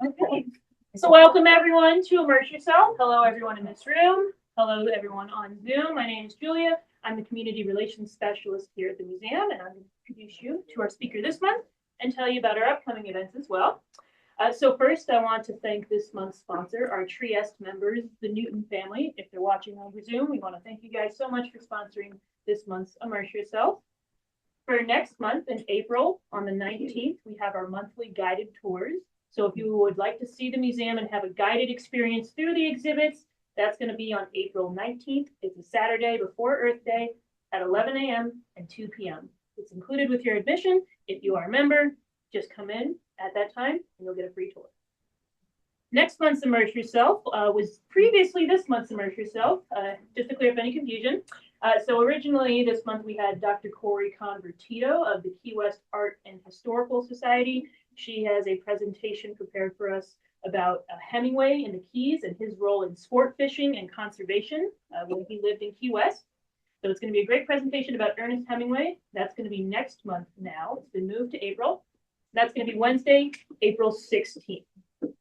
Okay. So welcome everyone to Immerse Yourself. Hello everyone in this room. Hello everyone on Zoom. My name is Julia. I'm the Community Relations Specialist here at the museum, and I'm going to introduce you to our speaker this month and tell you about our upcoming events as well. So first, I want to thank this month's sponsor, our Trieste members, the Newton family. If they're watching over Zoom, we want to thank you guys so much for sponsoring this month's Immerse Yourself. For next month in April, on the 19th, we have our monthly guided tours. So if you would like to see the museum and have a guided experience through the exhibits, that's going to be on April 19th. It's a Saturday before Earth Day at 11 a.m. and 2 p.m. It's included with your admission. If you are a member, just come in at that time and you'll get a free tour. Next month's Immerse Yourself was previously this month's Immerse Yourself, just to clear up any confusion. So originally this month we had Dr. Corey Convertito of the Key West Art and Historical Society. She has a presentation prepared for us about Hemingway in the Keys and his role in sport fishing and conservation when he lived in Key West. So it's going to be a great presentation about Ernest Hemingway. That's going to be next month now. It's been moved to April. That's going to be Wednesday, April 16th.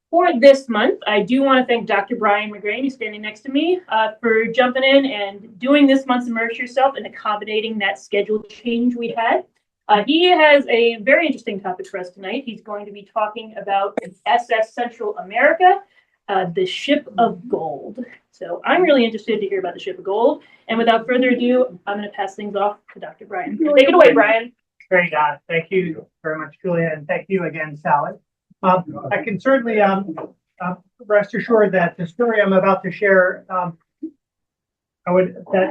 For this month, I do want to thank Dr. Brian McGrain, who's standing next to me, for jumping in and doing this month's Immerse Yourself and accommodating that schedule change we had. He has a very interesting topic for us tonight. He's going to be talking about SS Central America, the Ship of Gold. So I'm really interested to hear about the Ship of Gold. And without further ado, I'm going to pass things off to Dr. Brian. Take it away, Brian. Great. Thank you very much, Julia, and thank you again, Sally. I can certainly rest assured that the story I'm about to share, that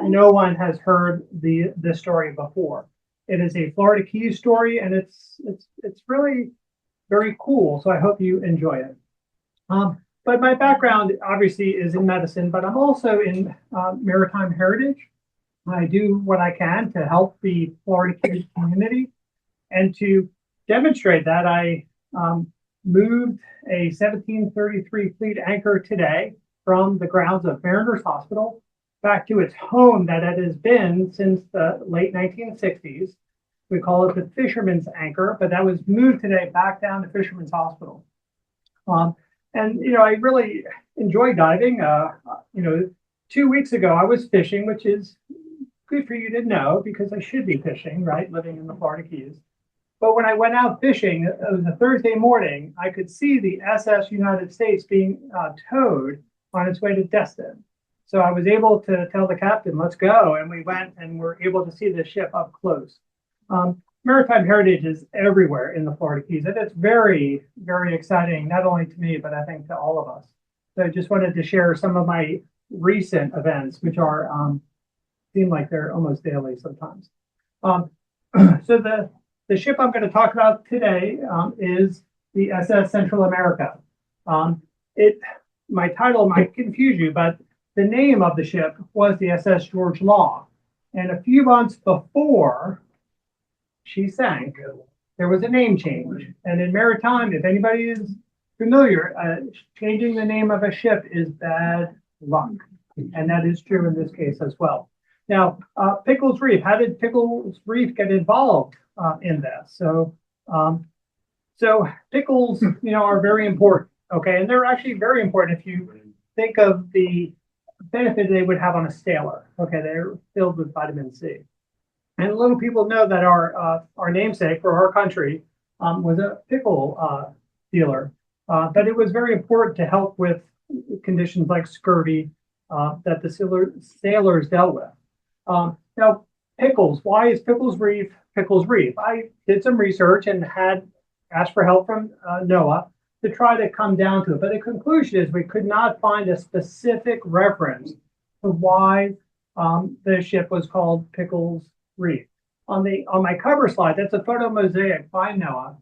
no one has heard this story before. It is a Florida Keys story, and it's really very cool. So I hope you enjoy it. But my background obviously is in medicine, but I'm also in maritime heritage. I do what I can to help the Florida Keys community, and to demonstrate that I moved a 1733 fleet anchor today from the grounds of Mariners Hospital back to its home that it has been since the late 1960s. We call it the Fisherman's Anchor, but that was moved today back down to Fisherman's Hospital. And, I really enjoy diving. 2 weeks ago, I was fishing, which is good for you to know because I should be fishing, right, living in the Florida Keys. But when I went out fishing, it was a Thursday morning, I could see the SS United States being towed on its way to Destin. So I was able to tell the captain, let's go. And we went and were able to see the ship up close. Maritime heritage is everywhere in the Florida Keys. And it's very, very exciting, not only to me, but I think to all of us. So I just wanted to share some of my recent events, which are seem like they're almost daily sometimes. So the ship I'm going to talk about today is the SS Central America. My title might confuse you, but the name of the ship was the SS George Law. And a few months before she sank, there was a name change. And in maritime, if anybody is familiar, changing the name of a ship is bad luck. And that is true in this case as well. Now, Pickles Reef, how did Pickles Reef get involved in this? So pickles, are very important, okay? And they're actually very important if you think of the benefit they would have on a sailor, okay? They're filled with vitamin C. And little people know that our namesake for our country was a pickle dealer, but it was very important to help with conditions like scurvy that the sailors dealt with. Now, pickles, why is Pickles Reef Pickles Reef? I did some research and had asked for help from NOAA to try to come down to it. But the conclusion is we could not find a specific reference to why the ship was called Pickles Reef. On my cover slide, that's a photo mosaic by NOAA.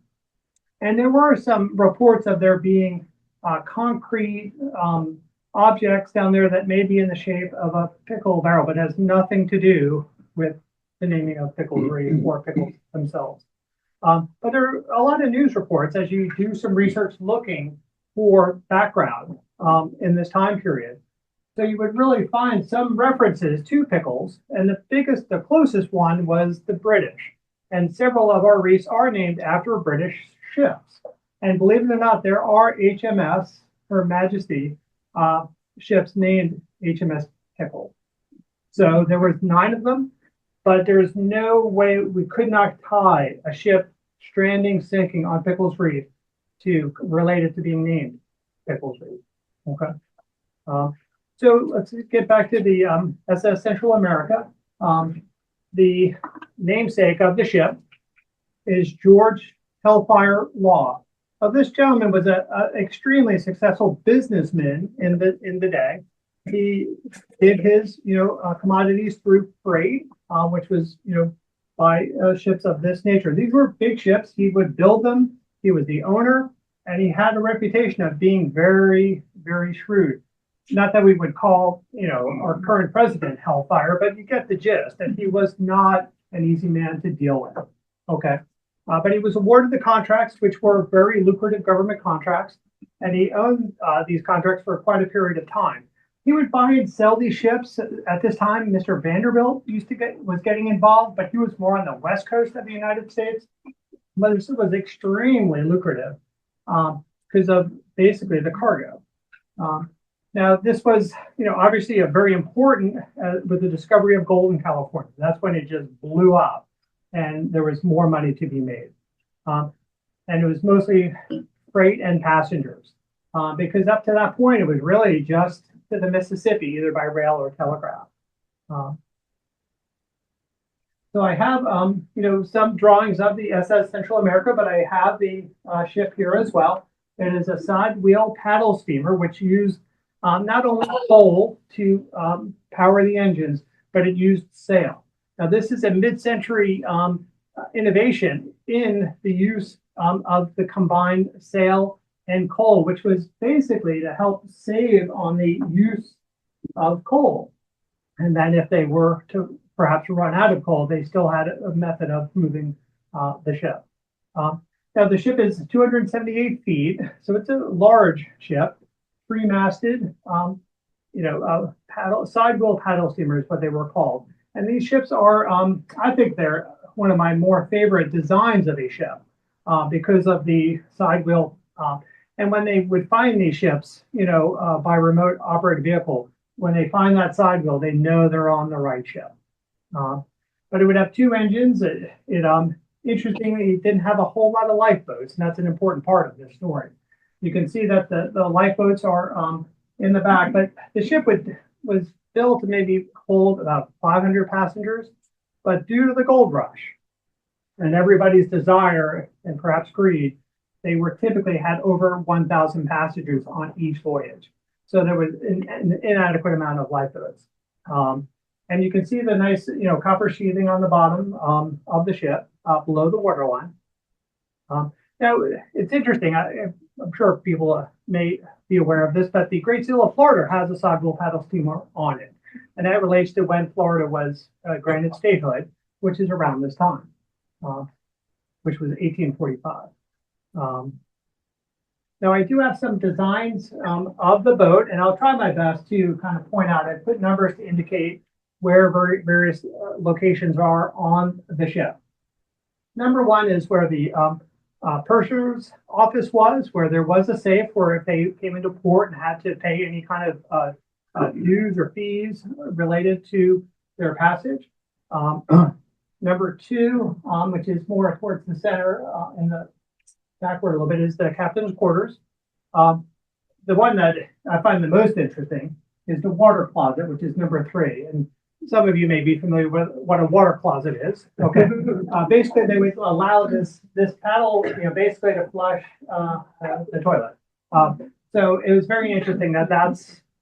And there were some reports of there being concrete objects down there that may be in the shape of a pickle barrel, but has nothing to do with the naming of Pickles Reef or pickles themselves. But there are a lot of news reports as you do some research looking for background in this time period. So you would really find some references to pickles, and the closest one was the British. And several of our reefs are named after British ships. And believe it or not, there are HMS, Her Majesty, ships named HMS Pickle. So there was 9 of them, but there's no way we could not tie a ship stranding, sinking on Pickles Reef to relate it to being named Pickles Reef. Okay. So let's get back to the SS Central America. The namesake of the ship is George Hellfire Law. Now, this gentleman was an extremely successful businessman in the day. He did his commodities through freight, which was by ships of this nature. These were big ships. He would build them. He was the owner, and he had a reputation of being very, very shrewd. Not that we would call our current president Hellfire, but you get the gist that he was not an easy man to deal with. Okay. But he was awarded the contracts, which were very lucrative government contracts, and he owned these contracts for quite a period of time. He would buy and sell these ships. At this time, Mr. Vanderbilt was getting involved, but he was more on the west coast of the United States. But this was extremely lucrative because of basically the cargo. Now, this was, obviously a very important with the discovery of gold in California. That's when it just blew up, and there was more money to be made. And it was mostly freight and passengers, because up to that point, it was really just to the Mississippi, either by rail or telegraph. So I have, some drawings of the SS Central America, but I have the ship here as well. It is a side wheel paddle steamer, which used not only coal to power the engines, but it used sail. Now, this is a mid-century innovation in the use of the combined sail and coal, which was basically to help save on the use of coal. And then if they were to perhaps run out of coal, they still had a method of moving the ship. Now, the ship is 278 feet, so it's a large ship, three-masted, side wheel paddle steamers, what they were called. And these ships are, I think they're one of my more favorite designs of a ship because of the side wheel. And when they would find these ships, by remote operated vehicle, when they find that side wheel, they know they're on the right ship. But it would have 2 engines. Interestingly, it didn't have a whole lot of lifeboats, and that's an important part of this story. You can see that the lifeboats are in the back, but the ship was built to maybe hold about 500 passengers, but due to the gold rush and everybody's desire and perhaps greed, they were typically had over 1,000 passengers on each voyage. So there was an inadequate amount of lifeboats. And you can see the nice, copper sheathing on the bottom of the ship below the waterline. Now, it's interesting. I'm sure people may be aware of this, but the Great Seal of Florida has a side wheel paddle steamer on it. And that relates to when Florida was granted statehood, which is around this time, which was 1845. Now, I do have some designs of the boat, and I'll try my best to kind of point out. I put numbers to indicate where various locations are on the ship. Number 1 is where the purser's office was, where there was a safe where if they came into port and had to pay any kind of dues or fees related to their passage. Number 2, which is more towards the center in the backward a little bit, is the captain's quarters. The one that I find the most interesting is the water closet, which is number 3. And some of you may be familiar with what a water closet is. Okay, basically they would allow this paddle, basically to flush the toilet. So it was very interesting that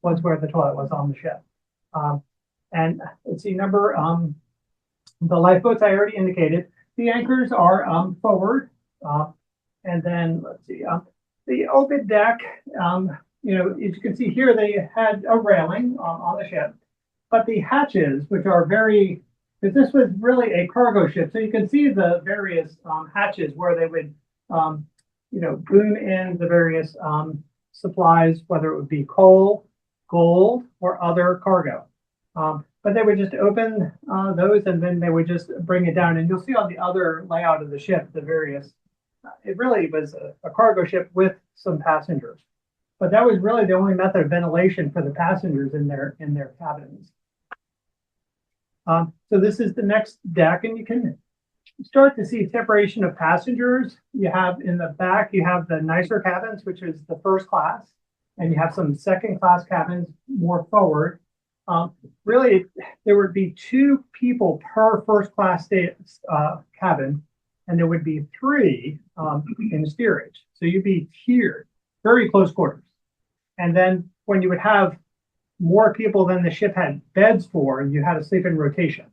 was where the toilet was on the ship. And let's see, the lifeboats I already indicated. The anchors are forward, and then let's see, the open deck. As you can see here, they had a railing on the ship. But the hatches, which are because this was really a cargo ship, so you can see the various hatches where they would, boom in the various supplies, whether it would be coal, gold, or other cargo. But they would just open those, and then they would just bring it down. And you'll see on the other layout of the ship the various it really was a cargo ship with some passengers. But that was really the only method of ventilation for the passengers in their cabins. So this is the next deck, and you can start to see separation of passengers. You have in the back, you have the nicer cabins, which is the first class, and you have some second class cabins more forward. Really, there would be two people per first class cabin, and there would be three in the steerage. So you'd be tiered, very close quarters. And then when you would have more people than the ship had beds for, you had to sleep in rotation,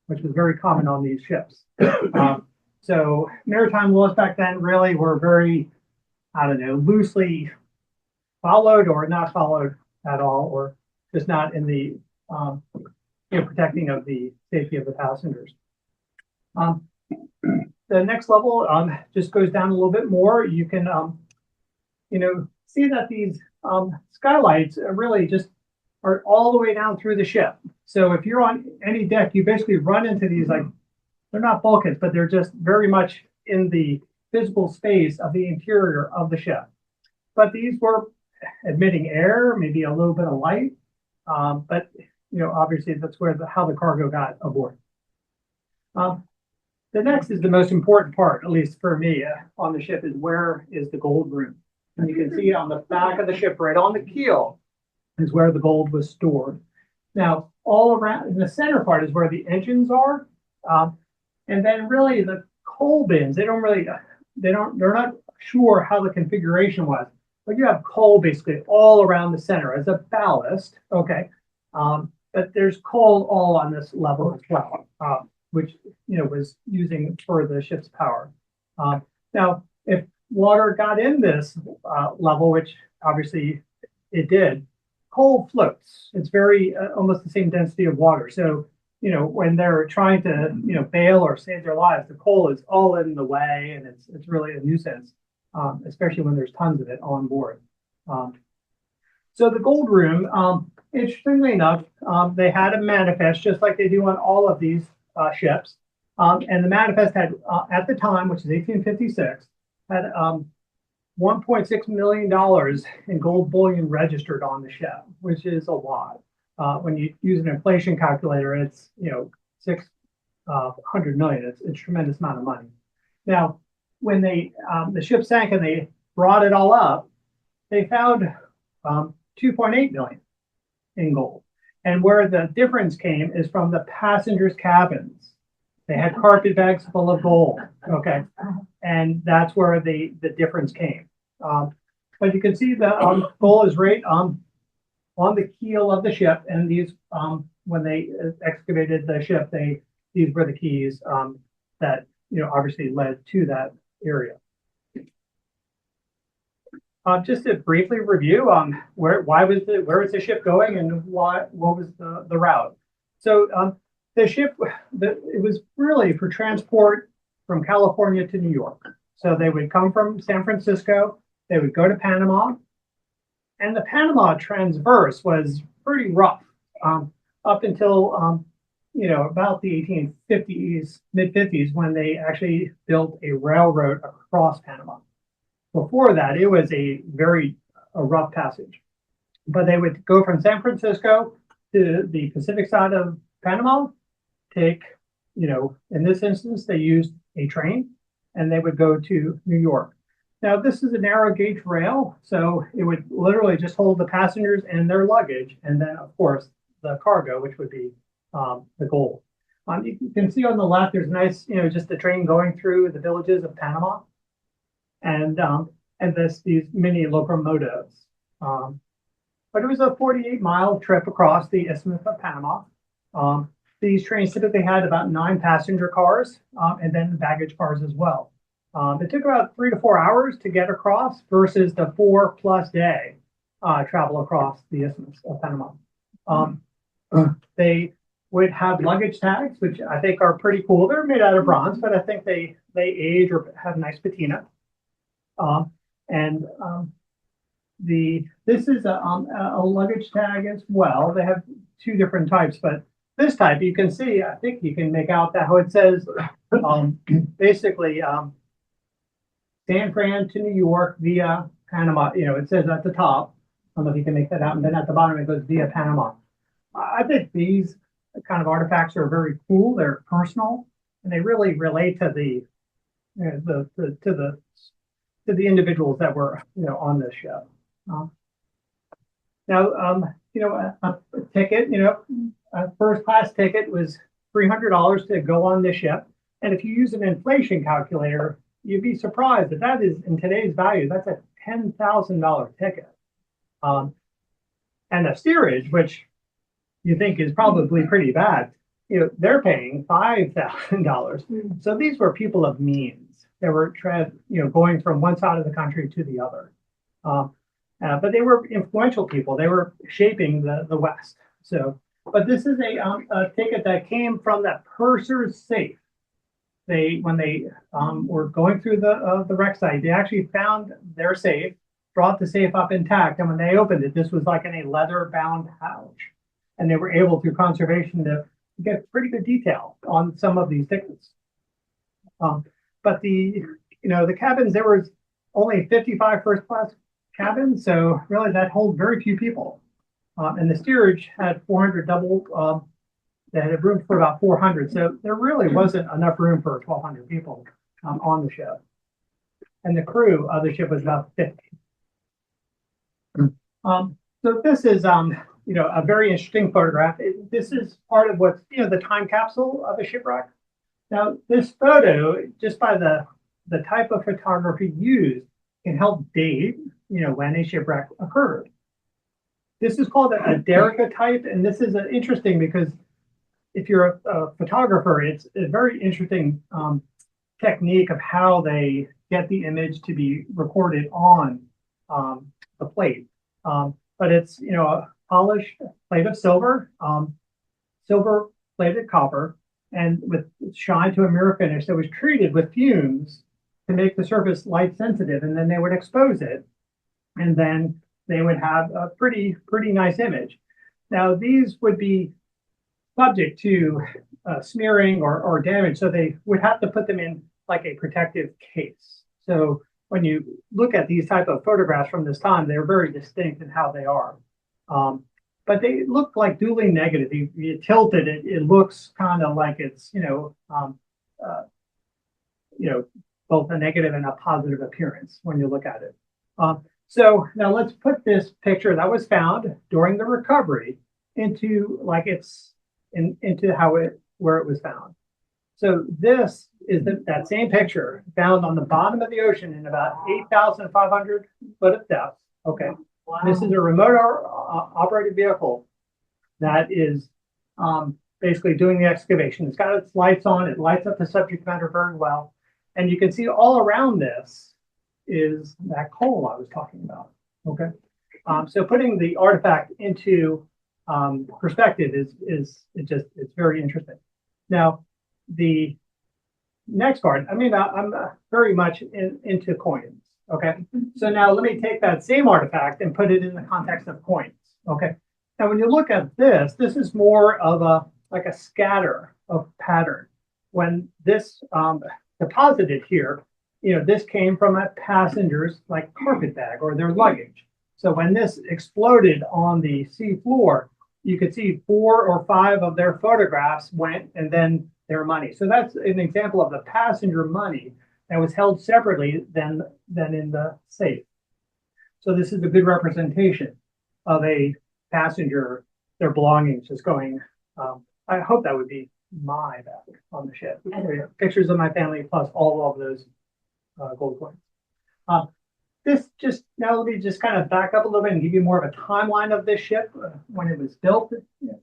which was very common on these ships. So maritime laws back then really were very, I don't know, loosely followed or not followed at all, or just not in the protecting of the safety of the passengers. The next level just goes down a little bit more. You can, see that these skylights are really just are all the way down through the ship. So if you're on any deck, you basically run into these, like, they're not bulkheads, but they're just very much in the physical space of the interior of the ship. But these were admitting air, maybe a little bit of light, but obviously that's where how the cargo got aboard. The next is the most important part, at least for me, on the ship, is where is the gold room? And you can see on the back of the ship, right on the keel, is where the gold was stored. Now, all around in the center part is where the engines are, and then really the coal bins. They're not sure how the configuration was, but you have coal basically all around the center as a ballast. Okay, but there's coal all on this level as well, which was using for the ship's power. Now, if water got in this level, which obviously it did, coal floats. It's very almost the same density of water. So when they're trying to bail or save their lives, the coal is all in the way, and it's really a nuisance, especially when there's tons of it on board. So the gold room, interestingly enough, they had a manifest just like they do on all of these ships. And the manifest had, at the time, which is 1856, had $1.6 million in gold bullion registered on the ship, which is a lot. When you use an inflation calculator, it's 600 million. It's a tremendous amount of money. Now, when the ship sank and they brought it all up, they found 2.8 million in gold. And where the difference came is from the passengers' cabins. They had carpet bags full of gold. Okay, and that's where the difference came. But you can see the gold is right on the keel of the ship, and these when they excavated the ship, these were the keys that obviously led to that area. Just to briefly review where was the ship going and what was the route. So the ship, it was really for transport from California to New York. So they would come from San Francisco, they would go to Panama, and the Panama transverse was pretty rough up until about the 1850s, mid-50s, when they actually built a railroad across Panama. Before that, it was a rough passage. But they would go from San Francisco to the Pacific side of Panama, take, in this instance, they used a train, and they would go to New York. Now, this is a narrow gauge rail, so it would literally just hold the passengers and their luggage, and then, of course, the cargo, which would be the gold. You can see on the left, there's nice, just the train going through the villages of Panama, and these mini locomotives. But it was a 48-mile trip across the Isthmus of Panama. These trains typically had about 9 passenger cars, and then baggage cars as well. It took about 3 to 4 hours to get across versus the 4+ day travel across the Isthmus of Panama. They would have luggage tags, which I think are pretty cool. They're made out of bronze, but I think they age or have nice patina. This is a luggage tag as well. They have 2 different types, but this type you can see, I think you can make out that how it says basically San Fran to New York via Panama. It says at the top. I don't know if you can make that out, and then at the bottom it goes via Panama. I think these kind of artifacts are very cool. They're personal, and they really relate to the individuals that were on this ship. Uh, Now, a ticket, a first class ticket was $300 to go on this ship. And if you use an inflation calculator, you'd be surprised that is in today's value, that's a $10,000 ticket. Um, and the steerage, which you think is probably pretty bad, they're paying $5,000. So these were people of means. They were going from one side of the country to the other. But they were influential people. They were shaping the West. So, but this is a ticket that came from that purser's safe. When they were going through the wreck site, they actually found their safe, brought the safe up intact, and when they opened it, this was like in a leather-bound pouch, and they were able, through conservation, to get pretty good detail on some of these tickets. But the cabins, there was only 55 first class cabins, so really that holds very few people. And the steerage had 400 double, that had room for about 400. So there really wasn't enough room for 1,200 people on the ship. And the crew of the ship was about 50. So this is, a very interesting photograph. This is part of what's, the time capsule of a shipwreck. Now, this photo, just by the type of photography used, can help date, when a shipwreck occurred. This is called a daguerreotype, and this is interesting because if you're a photographer, it's a very interesting technique of how they get the image to be recorded on the plate. But it's a polished plate of silver, silver plated copper, and with shine to a mirror finish that was treated with fumes to make the surface light sensitive, and then they would expose it, and then they would have a pretty nice image. Now these would be subject to smearing or damage, so they would have to put them in like a protective case. So when you look at these type of photographs from this time, they're very distinct in how they are. But they look like duly negative. You tilt it, it looks kind of like it's both a negative and a positive appearance when you look at it. So now let's put this picture that was found during the recovery into where it was found. So this is that same picture found on the bottom of the ocean in about 8,500 foot of depth. Okay. Wow. This is a remote operated vehicle that is basically doing the excavation. It's got its lights on. It lights up the subject matter very well. And you can see all around this is that coal I was talking about. Okay. So putting the artifact into perspective it's very interesting. Now, the next part, I'm very much into coins. Okay. So now let me take that same artifact and put it in the context of coins. Okay. Now, when you look at this is more of a scatter of pattern. When this deposited here, this came from a passenger's like carpet bag or their luggage. So when this exploded on the sea floor, you could see 4 or 5 of their photographs went, and then their money. So that's an example of the passenger money that was held separately than in the safe. So this is a good representation of a passenger, their belongings just going. I hope that would be my bag on the ship. Pictures of my family plus all of those gold coins. Now let me just kind of back up a little bit and give you more of a timeline of this ship when it was built in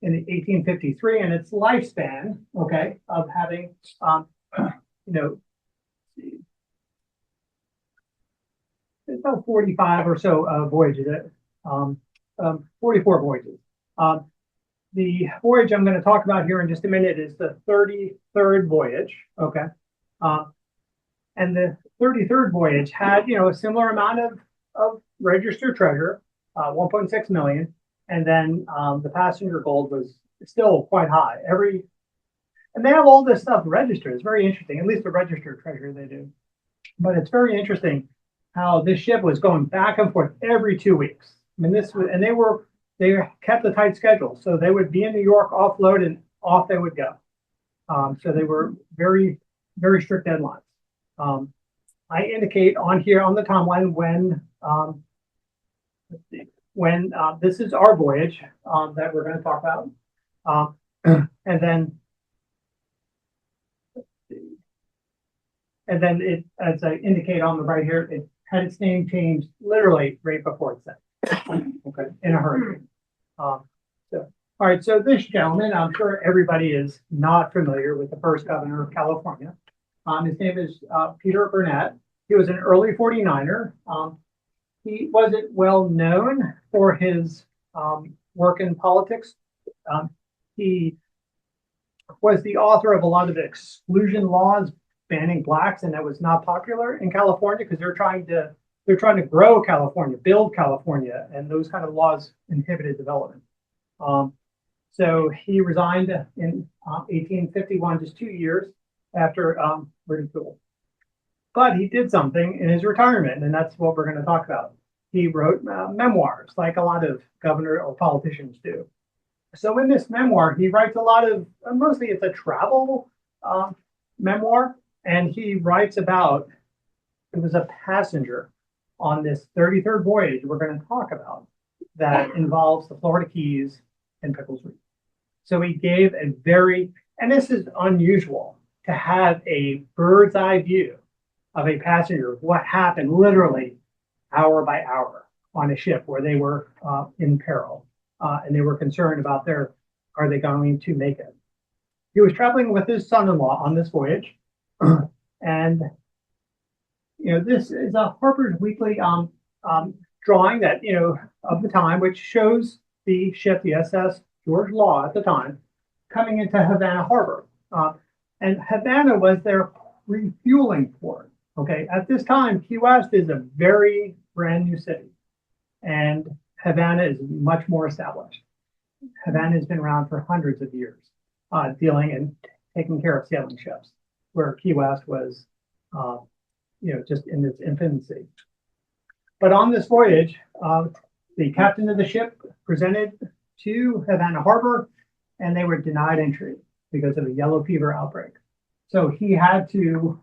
1853 and its lifespan, okay, of having, about 45 or so voyages, 44 voyages. The voyage I'm going to talk about here in just a minute is the 33rd voyage, okay? And the 33rd voyage had, a similar amount of registered treasure, 1.6 million. And then the passenger gold was still quite high. And they have all this stuff registered. It's very interesting, at least the registered treasure they do. But it's very interesting how this ship was going back and forth every 2 weeks. I mean, this was, and they kept a tight schedule, so they would be in New York, offload, and off they would go. So they were very strict deadlines. I indicate on here on the timeline when this is our voyage that we're going to talk about, and then it, as I indicate on the right here, it had its name changed literally right before it sank. Okay, in a hurricane. So, all right. So this gentleman, I'm sure everybody is not familiar with the first governor of California. His name is Peter Burnett. He was an early 49er. He wasn't well known for his work in politics. He was the author of a lot of exclusion laws banning blacks, and that was not popular in California because they're trying to grow California, build California, and those kind of laws inhibited development. So he resigned in 1851, just 2 years after ridicule. But he did something in his retirement, and that's what we're going to talk about. He wrote memoirs, like a lot of governor or politicians do. So in this memoir, he writes a lot of, mostly it's a travel memoir, and he writes about, it was a passenger on this 33rd voyage we're going to talk about that involves the Florida Keys and Pickles Reef. So he gave a very, and this is unusual, to have a bird's eye view of a passenger, what happened literally hour by hour on a ship where they were in peril. And they were concerned about are they going to make it? He was traveling with his son-in-law on this voyage. And, this is a Harper's Weekly drawing that, of the time, which shows the ship, the SS George Law at the time, coming into Havana Harbor. And Havana was their refueling port. Okay, at this time, Key West is a very brand new city, and Havana is much more established. Havana has been around for hundreds of years, dealing and taking care of sailing ships, where Key West was, just in its infancy. But on this voyage, the captain of the ship presented to Havana Harbor, and they were denied entry because of a yellow fever outbreak. So he had to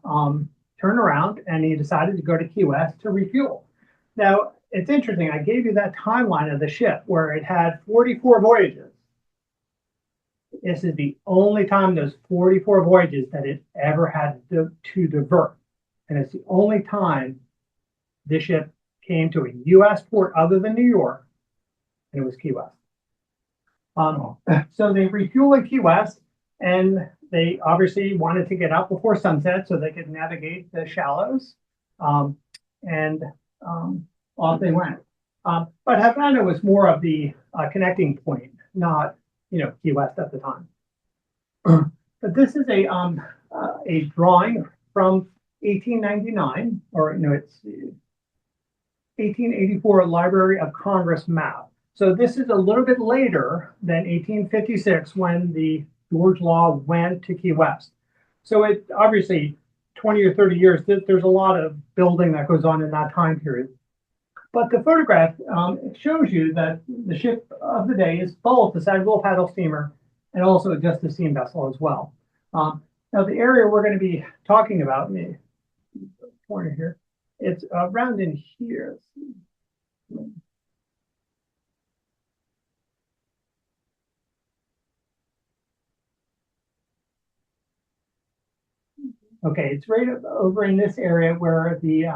turn around, and he decided to go to Key West to refuel. Now, it's interesting. I gave you that timeline of the ship where it had 44 voyages. This is the only time those 44 voyages that it ever had to divert. And it's the only time this ship came to a U.S. port other than New York, and it was Key West. So they refuel in Key West, and they obviously wanted to get out before sunset so they could navigate the shallows, and off they went. But Havana was more of the connecting point, not Key West at the time. But this is a drawing from 1899, or it's 1884 Library of Congress map. So this is a little bit later than 1856 when the George Law went to Key West. So it obviously 20 or 30 years, there's a lot of building that goes on in that time period. But the photograph shows you that the ship of the day is both a sagable paddle steamer and also just a steam vessel as well. Now the area we're going to be talking about, corner here, it's around in here. Okay, it's right over in this area where the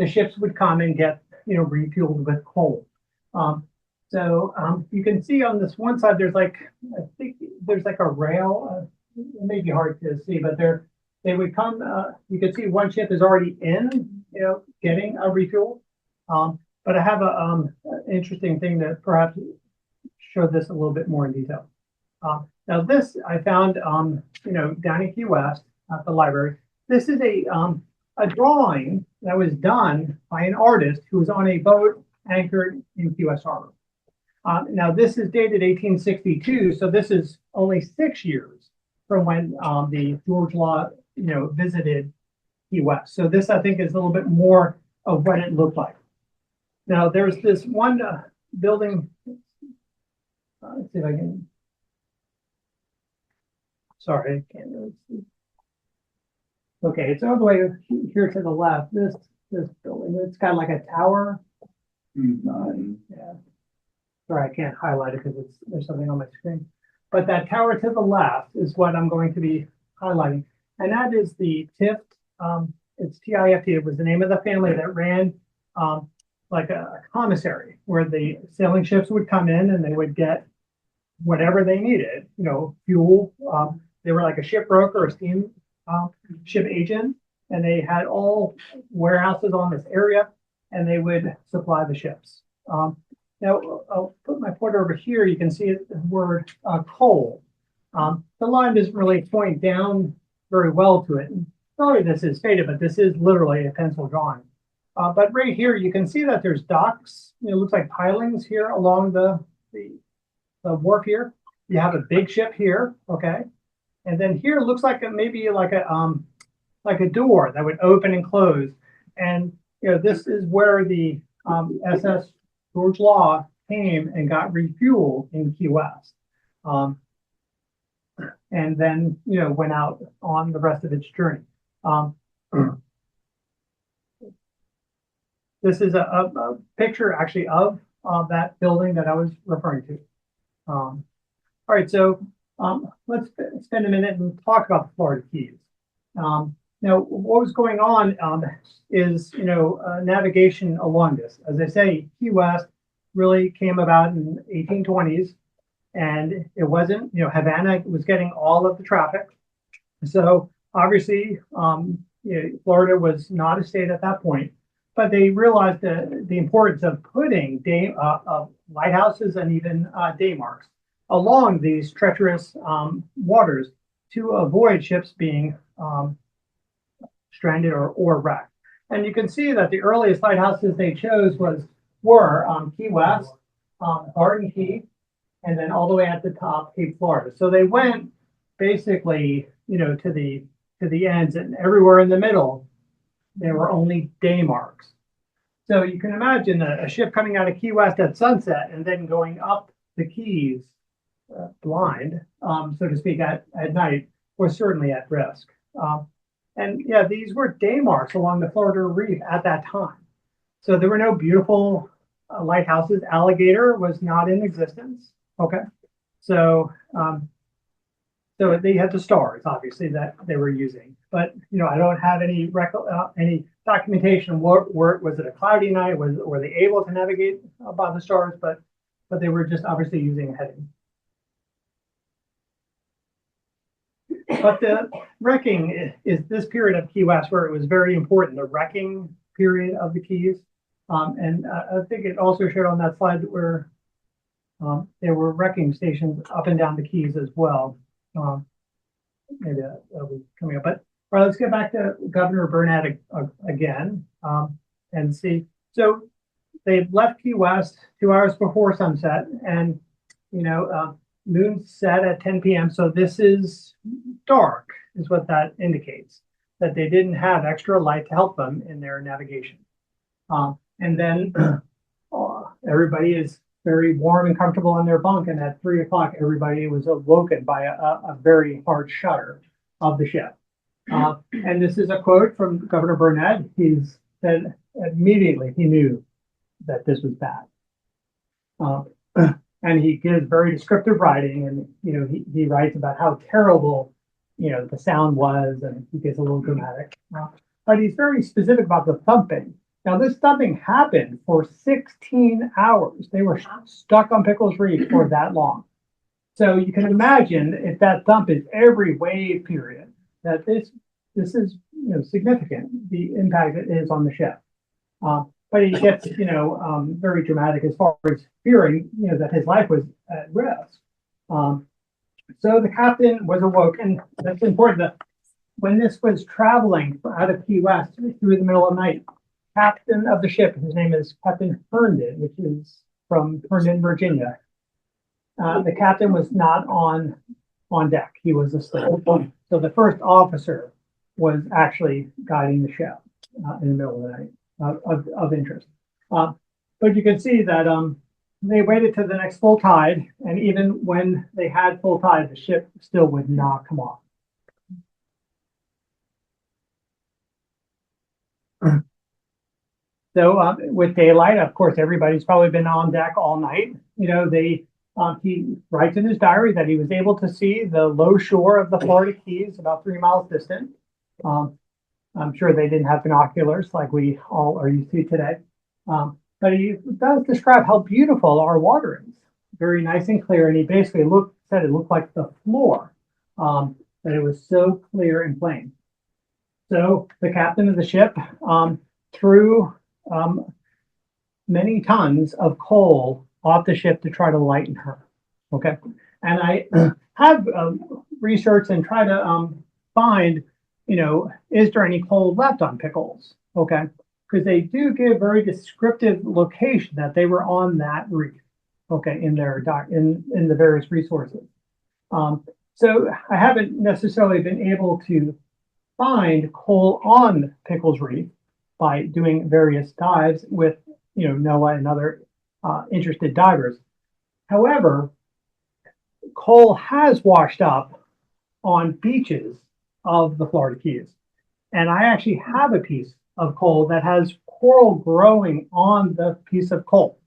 ships would come and get refueled with coal. So you can see on this one side there's I think there's like a rail. It may be hard to see, but they would come. You can see one ship is already in, getting a refuel. But I have a interesting thing that perhaps show this a little bit more in detail. Now this I found, down in Key West at the library. This is a drawing that was done by an artist who was on a boat anchored in Key West Harbor. Now this is dated 1862, so this is only 6 years from when the George Law, visited Key West. So this, I think, is a little bit more of what it looked like. Now, there's this one building. Let's see if I can. Sorry, I can't really see. Okay, it's all the way here to the left. This building, it's got like a tower. Yeah. Sorry, I can't highlight it because there's something on my screen. But that tower to the left is what I'm going to be highlighting, and that is the Tift. It's TIFT. It was the name of the family that ran like a commissary where the sailing ships would come in and they would get whatever they needed. You know, fuel. They were like a shipbroker or steam ship agent, and they had all warehouses on this area, and they would supply the ships. Now, I'll put my pointer over here. You can see the word coal. The line doesn't really point down very well to it. Sorry, this is faded, but this is literally a pencil drawing. But right here, you can see that there's docks. It looks like pilings here along the wharf here. You have a big ship here, okay? And then here looks like maybe like a door that would open and close. And you know, this is where the SS George Law came and got refueled in Key West. And then, you know, went out on the rest of its journey. This is a picture actually of that building that I was referring to. All right, so let's spend a minute and talk about the Florida Keys. Now, what was going on is, you know, navigation along this. As I say, Key West really came about in 1820s, and it wasn't, you know, Havana was getting all of the traffic. So obviously, you know, Florida was not a state at that point, but they realized the importance of putting lighthouses and even day marks along these treacherous waters to avoid ships being stranded or wrecked. And you can see that the earliest lighthouses they chose were Key West, Garden Key, and then all the way at the top, Cape Florida. So they went basically, you know, to the ends, and everywhere in the middle, there were only day marks. So you can imagine a ship coming out of Key West at sunset and then going up the Keys blind, so to speak, at night was certainly at risk. And yeah, these were day marks along the Florida Reef at that time. So there were no beautiful lighthouses. Alligator was not in existence. Okay, so so they had the stars, obviously, that they were using. But you know, I don't have any documentation. Was it a cloudy night? Were they able to navigate by the stars? But they were just obviously using a heading. But the wrecking is this period of Key West where it was very important, the wrecking period of the Keys. And I think it also showed on that slide where there were wrecking stations up and down the Keys as well. Maybe that'll be coming up. But all right, let's get back to Governor Burnett again and see. So they left Key West 2 hours before sunset, and you know, moon set at 10 p.m. So this is dark, is what that indicates, that they didn't have extra light to help them in their navigation. And then everybody is very warm and comfortable in their bunk. And at 3 o'clock, everybody was awoken by a very hard shudder of the ship. And this is a quote from Governor Burnett. He said immediately he knew that this was bad. And he gives very descriptive writing, and you know, he writes about how terrible, you know, the sound was, and he gets a little dramatic. But he's very specific about the thumping. Now, this thumping happened for 16 hours. They were stuck on Pickles Reef for that long. So you can imagine if that thump is every wave period, that this is, you know, significant, the impact it is on the ship. But he gets, you know, very dramatic as far as fearing, you know, that his life was at risk. So the captain was awoke, and that's important. That when this was traveling out of Key West through the middle of the night, captain of the ship, his name is Captain Herndon, which is from Herndon, Virginia. The captain was not on deck; he was asleep. So the first officer was actually guiding the ship in the middle of the night of interest. But you can see that they waited to the next full tide, and even when they had full tide, the ship still would not come off. So with daylight, of course, everybody's probably been on deck all night. You know, he writes in his diary that he was able to see the low shore of the Florida Keys about 3 miles distant. I'm sure they didn't have binoculars like we all are used to today. But he does describe how beautiful our water is. Very nice and clear. And he basically said it looked like the floor, that it was so clear and plain. So the captain of the ship threw many tons of coal off the ship to try to lighten her. Okay. And I have researched and try to find, is there any coal left on Pickles? Okay. Because they do give very descriptive location that they were on that reef. Okay. In the various resources. So I haven't necessarily been able to find coal on Pickles Reef by doing various dives with NOAA and other interested divers. However, coal has washed up on beaches of the Florida Keys. And I actually have a piece of coal that has coral growing on the piece of coal.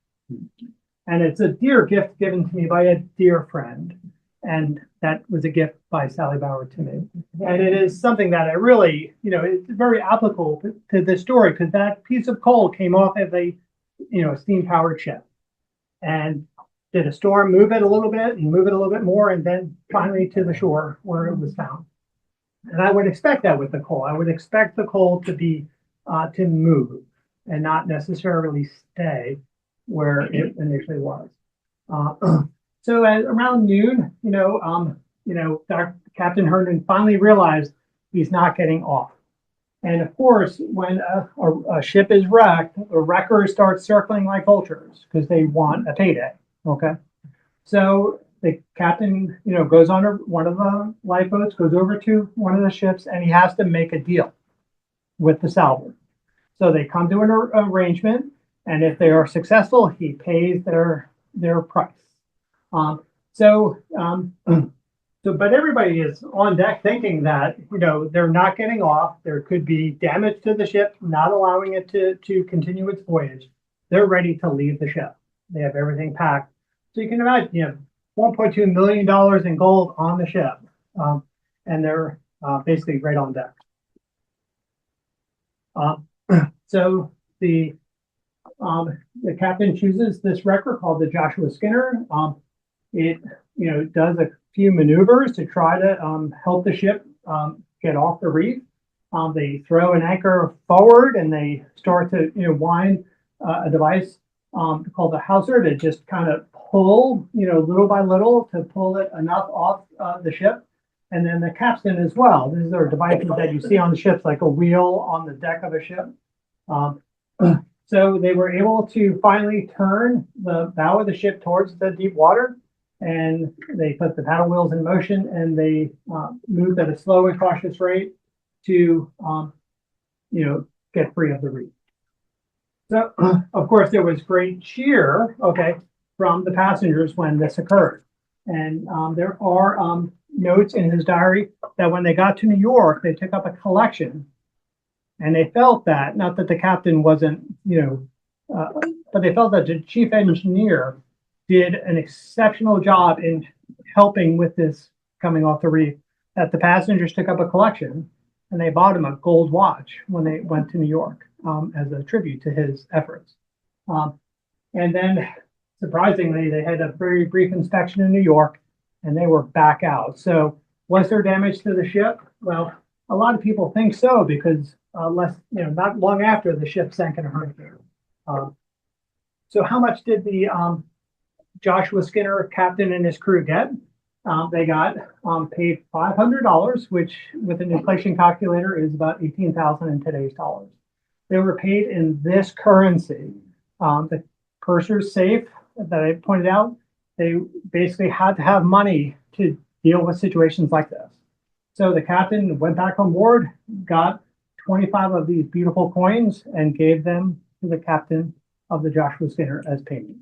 And it's a dear gift given to me by a dear friend. And that was a gift by Sally Bauer to me. And it is something that I really, it's very applicable to this story because that piece of coal came off of a steam powered ship. And did a storm move it a little bit and move it a little bit more and then finally to the shore where it was found. And I would expect that with the coal. I would expect the coal to be to move and not necessarily stay where it initially was. So at around noon, Captain Herndon finally realized he's not getting off. And of course, when a ship is wrecked, the wreckers start circling like vultures because they want a payday. Okay, so the captain, goes on one of the lifeboats, goes over to one of the ships, and he has to make a deal with the salvor. So they come to an arrangement, and if they are successful, he pays their price. But everybody is on deck thinking that, they're not getting off. There could be damage to the ship, not allowing it to continue its voyage. They're ready to leave the ship. They have everything packed. So you can imagine, $1.2 million in gold on the ship. And they're basically right on deck. So the captain chooses this wrecker called the Joshua Skinner. It does a few maneuvers to try to help the ship get off the reef. They throw an anchor forward and they start to wind a device called the hawser to just kind of pull little by little to pull it enough off the ship. And then the capstan as well. These are devices that you see on the ships, like a wheel on the deck of a ship. So they were able to finally turn the bow of the ship towards the deep water, and they put the paddle wheels in motion, and they moved at a slow and cautious rate to, get free of the reef. So, of course, there was great cheer, from the passengers when this occurred. And there are notes in his diary that when they got to New York, they took up a collection. And they felt that, not that the captain wasn't, but they felt that the chief engineer did an exceptional job in helping with this coming off the reef, that the passengers took up a collection and they bought him a gold watch when they went to New York as a tribute to his efforts. And then, surprisingly, they had a very brief inspection in New York and they were back out. So was there damage to the ship? Well, a lot of people think so because not long after the ship sank in a hurricane. So how much did the Joshua Skinner captain and his crew get? They got paid $500, which with an inflation calculator is about 18,000 in today's dollars. They were paid in this currency. The purser's safe that I pointed out, they basically had to have money to deal with situations like this. So the captain went back on board, got 25 of these beautiful coins, and gave them to the captain of the Joshua Sinner as payment.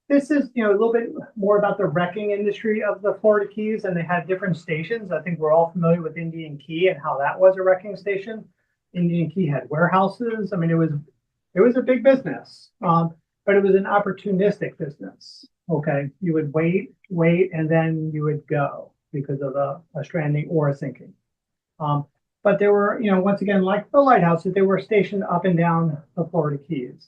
This is, a little bit more about the wrecking industry of the Florida Keys, and they had different stations. I think we're all familiar with Indian Key and how that was a wrecking station. Indian Key had warehouses. I mean, it was a big business, but it was an opportunistic business. Okay, you would wait, and then you would go because of a stranding or a sinking. But there were, once again, like the lighthouses, they were stationed up and down the Florida Keys.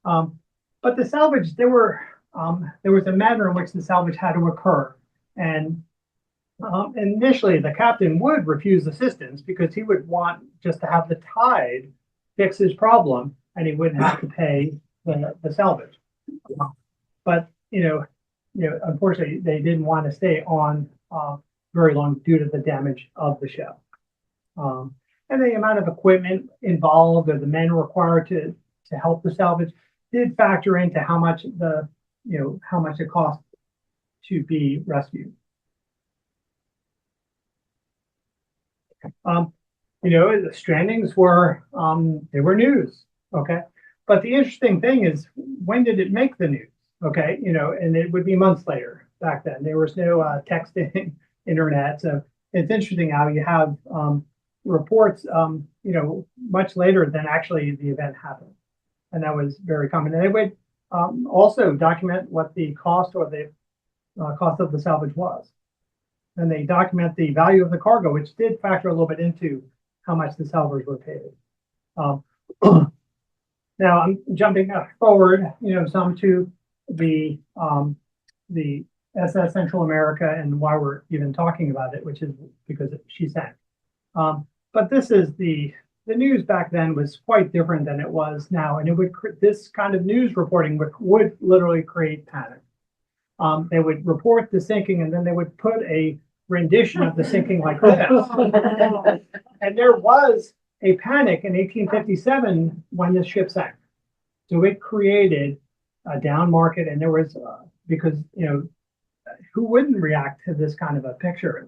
But the salvage, there was a manner in which the salvage had to occur. And initially, the captain would refuse assistance because he would want just to have the tide fix his problem, and he wouldn't have to pay the salvage. But unfortunately, they didn't want to stay on very long due to the damage of the ship. And the amount of equipment involved or the men required to help the salvage did factor into how much it cost to be rescued. The strandings were they were news, okay? But the interesting thing is, when did it make the news? Okay, and it would be months later. Back then, there was no texting, internet. So it's interesting how you have reports, much later than actually the event happened. And that was very common. And they would also document what the cost or the cost of the salvage was. And they document the value of the cargo, which did factor a little bit into how much the salvors were paid. Now I'm jumping forward, some to the SS Central America and why we're even talking about it, which is because she sank. But this is the news back then was quite different than it was now, and it would this kind of news reporting would literally create panic. They would report the sinking, and then they would put a rendition of the sinking like this. And there was a panic in 1857 when the ship sank. So it created a down market, and there was because who wouldn't react to this kind of a picture?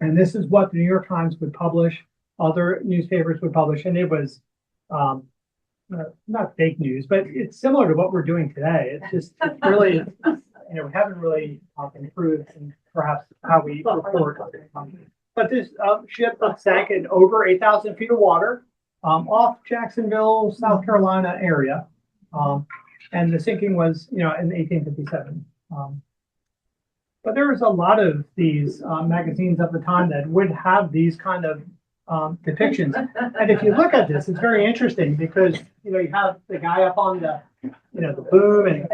And this is what the New York Times would publish. Other newspapers would publish, and it was not fake news, but it's similar to what we're doing today. It's really, we haven't really improved in perhaps how we report. But this ship sank in over 8,000 feet of water off Jacksonville, South Carolina area, and the sinking was, in 1857. But there was a lot of these magazines at the time that would have these kind of depictions. And if you look at this, it's very interesting because you have the guy up on the the boom, and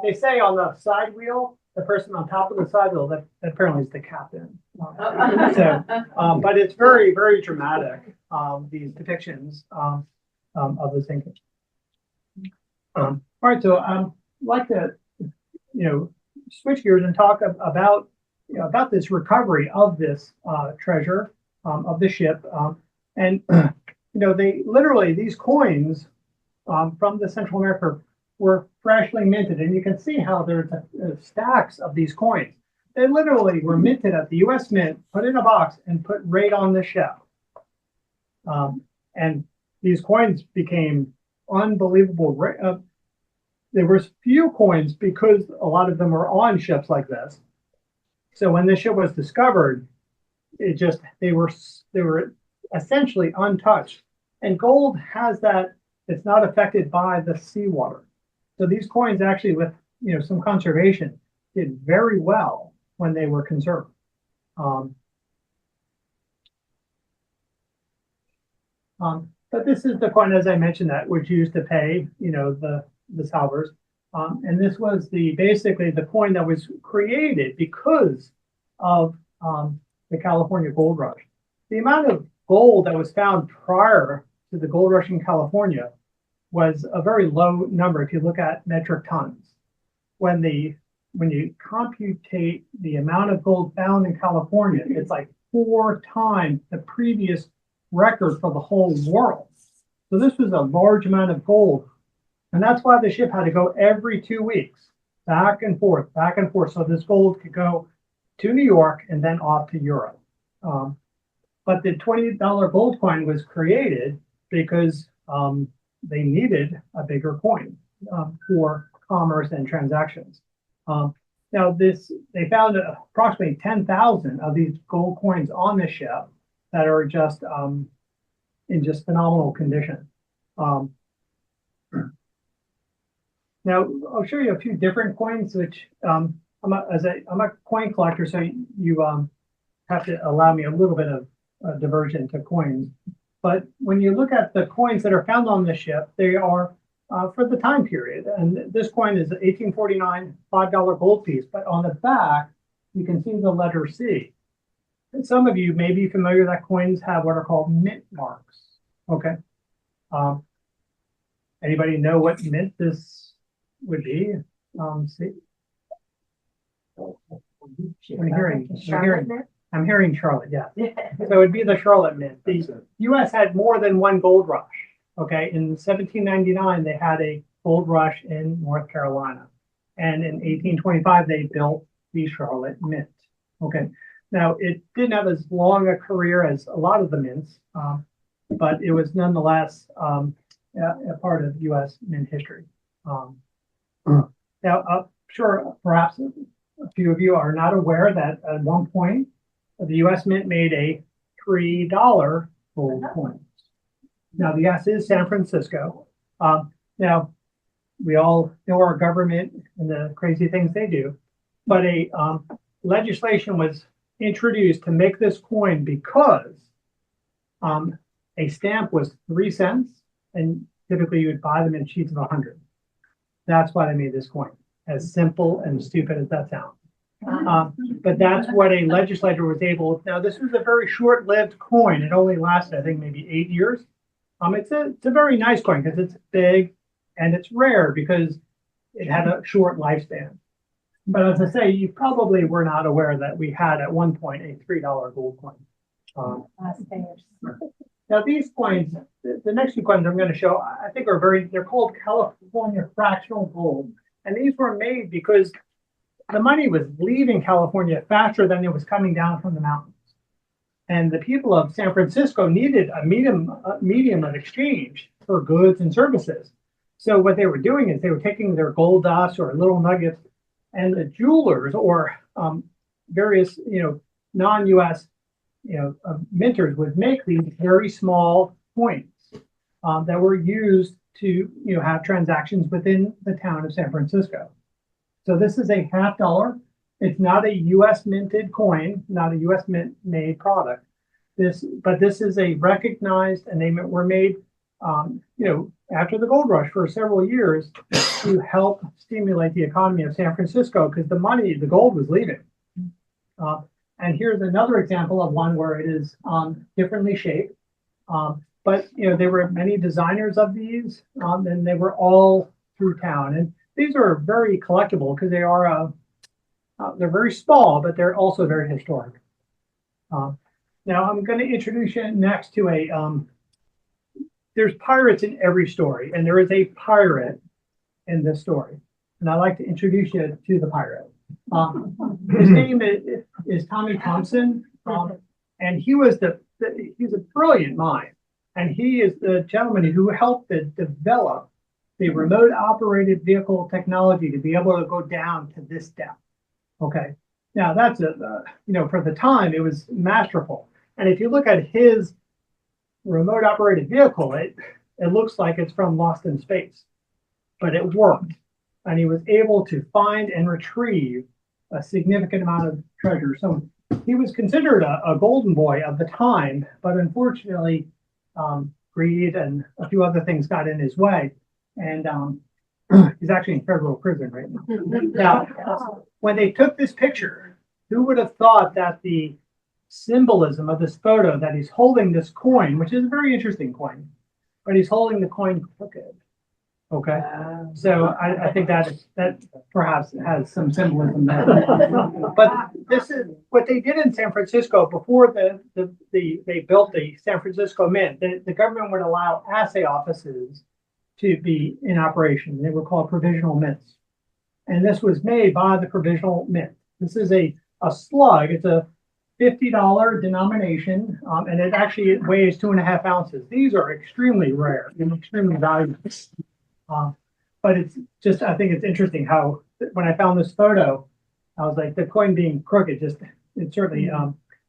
they say on the side wheel, the person on top of the side wheel, that apparently is the captain. But it's very, very dramatic, these depictions of the sinking. All right, so I'd like to switch gears and talk about this recovery of this treasure of the ship, and they literally, these coins from the Central America were freshly minted, and you can see how there's stacks of these coins. They literally were minted at the U.S. Mint, put in a box, and put right on the ship. And these coins became unbelievable. There was few coins because a lot of them were on ships like this. So when this ship was discovered, they were essentially untouched. And gold has that, it's not affected by the seawater. So these coins actually, with some conservation, did very well when they were conserved. But this is the coin, as I mentioned, that was used to pay the salvers. And this was basically the coin that was created because of the California gold rush. The amount of gold that was found prior to the gold rush in California was a very low number if you look at metric tons. When you computate the amount of gold found in California, it's like 4 times the previous record for the whole world. So this was a large amount of gold. And that's why the ship had to go every 2 weeks. back and forth, back and forth. So this gold could go to New York and then off to Europe. But the $20 gold coin was created because they needed a bigger coin for commerce and transactions. Now, they found approximately 10,000 of these gold coins on the ship that are just in just phenomenal condition. Now, I'll show you a few different coins, which I'm a coin collector, so you have to allow me a little bit of diversion to coins. But when you look at the coins that are found on the ship, they are for the time period. And this coin is 1849 $5 gold piece, but on the back, you can see the letter C. And some of you may be familiar that coins have what are called mint marks. Okay. Anybody know what mint this would be? See? I'm hearing Charlotte, yeah. So it'd be the Charlotte Mint. The U.S. had more than one gold rush. Okay, in 1799 they had a gold rush in North Carolina, and in 1825 they built the Charlotte Mint. Okay, now it didn't have as long a career as a lot of the mints, but it was nonetheless a part of U.S. mint history. Now, I'm sure perhaps a few of you are not aware that at one point the U.S. Mint made a $3 gold coin. Now, the S is San Francisco. Now, we all know our government and the crazy things they do, but a legislation was introduced to make this coin because a stamp was 3 cents, and typically you would buy them in sheets of 100. That's why they made this coin, as simple and stupid as that sounds. But that's what a legislator was able. Now, this was a very short-lived coin. It only lasted, I think, maybe 8 years. It's a very nice coin because it's big and it's rare because it had a short lifespan. But as I say, you probably were not aware that we had at one point a $3 gold coin. Now, these coins, the next two coins I'm going to show, I think they're called California fractional gold. And these were made because the money was leaving California faster than it was coming down from the mountains. And the people of San Francisco needed a medium of exchange for goods and services. So what they were doing is they were taking their gold dust or little nuggets, and the jewelers or various non-U.S. minters would make these very small coins that were used to have transactions within the town of San Francisco. So this is a $50. It's not a U.S. minted coin, not a U.S. mint made product. But this is a recognized, and they were made, after the gold rush for several years to help stimulate the economy of San Francisco because the gold was leaving. And here's another example of one where it is differently shaped. But there were many designers of these, and they were all through town. And these are very collectible because they're very small, but they're also very historic. Now I'm going to introduce you next to there's pirates in every story, and there is a pirate in this story. And I'd like to introduce you to the pirate. His name is Tommy Thompson, and he's a brilliant mind. And he is the gentleman who helped to develop the remote operated vehicle technology to be able to go down to this depth. Okay. Now that's for the time, it was masterful. And if you look at his remote operated vehicle, it looks like it's from Lost in Space, but it worked. And he was able to find and retrieve a significant amount of treasure. So he was considered a golden boy of the time, but unfortunately, greed and a few other things got in his way. And he's actually in federal prison right now. Now, when they took this picture, who would have thought that the symbolism of this photo, that he's holding this coin, which is a very interesting coin, but he's holding the coin crooked. Okay, so I think that perhaps has some symbolism there. But this is what they did in San Francisco before they built the San Francisco Mint. The government would allow assay offices to be in operation. They were called provisional mints. And this was made by the Provisional Mint. This is a slug. It's a $50 denomination, and it actually weighs 2.5 ounces. These are extremely rare and extremely valuable. But it's just, I think it's interesting how when I found this photo, I was like, the coin being crooked, just it certainly.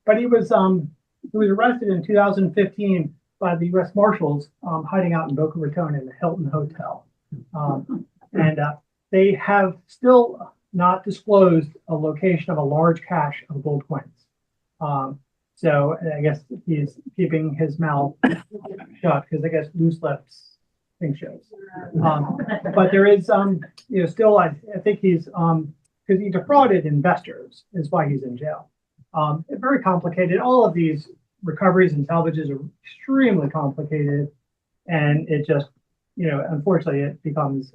But he was arrested in 2015 by the U.S. Marshals, hiding out in Boca Raton in the Hilton Hotel, and they have still not disclosed a location of a large cache of gold coins. So I guess he's keeping his mouth shut because I guess loose lips thing shows. But there is, still I think he's because he defrauded investors is why he's in jail. It's very complicated. All of these recoveries and salvages are extremely complicated, and it just, unfortunately, it becomes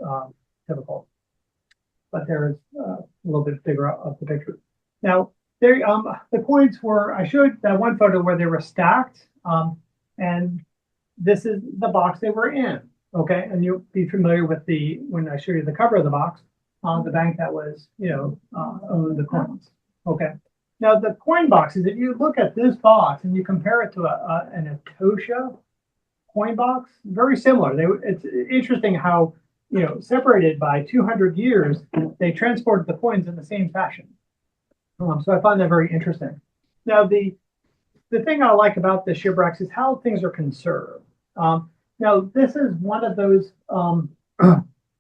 difficult. But there is a little bit bigger of the picture. Now, the coins were, I showed that one photo where they were stacked, and this is the box they were in. Okay, and you'll be familiar with when I show you the cover of the box, the bank that was, owned the coins. Okay, now the coin boxes, if you look at this box and you compare it to an Etosha coin box, very similar. It's interesting how, separated by 200 years, they transported the coins in the same fashion. So I find that very interesting. Now, the thing I like about the shipwrecks is how things are conserved. Now, this is one of those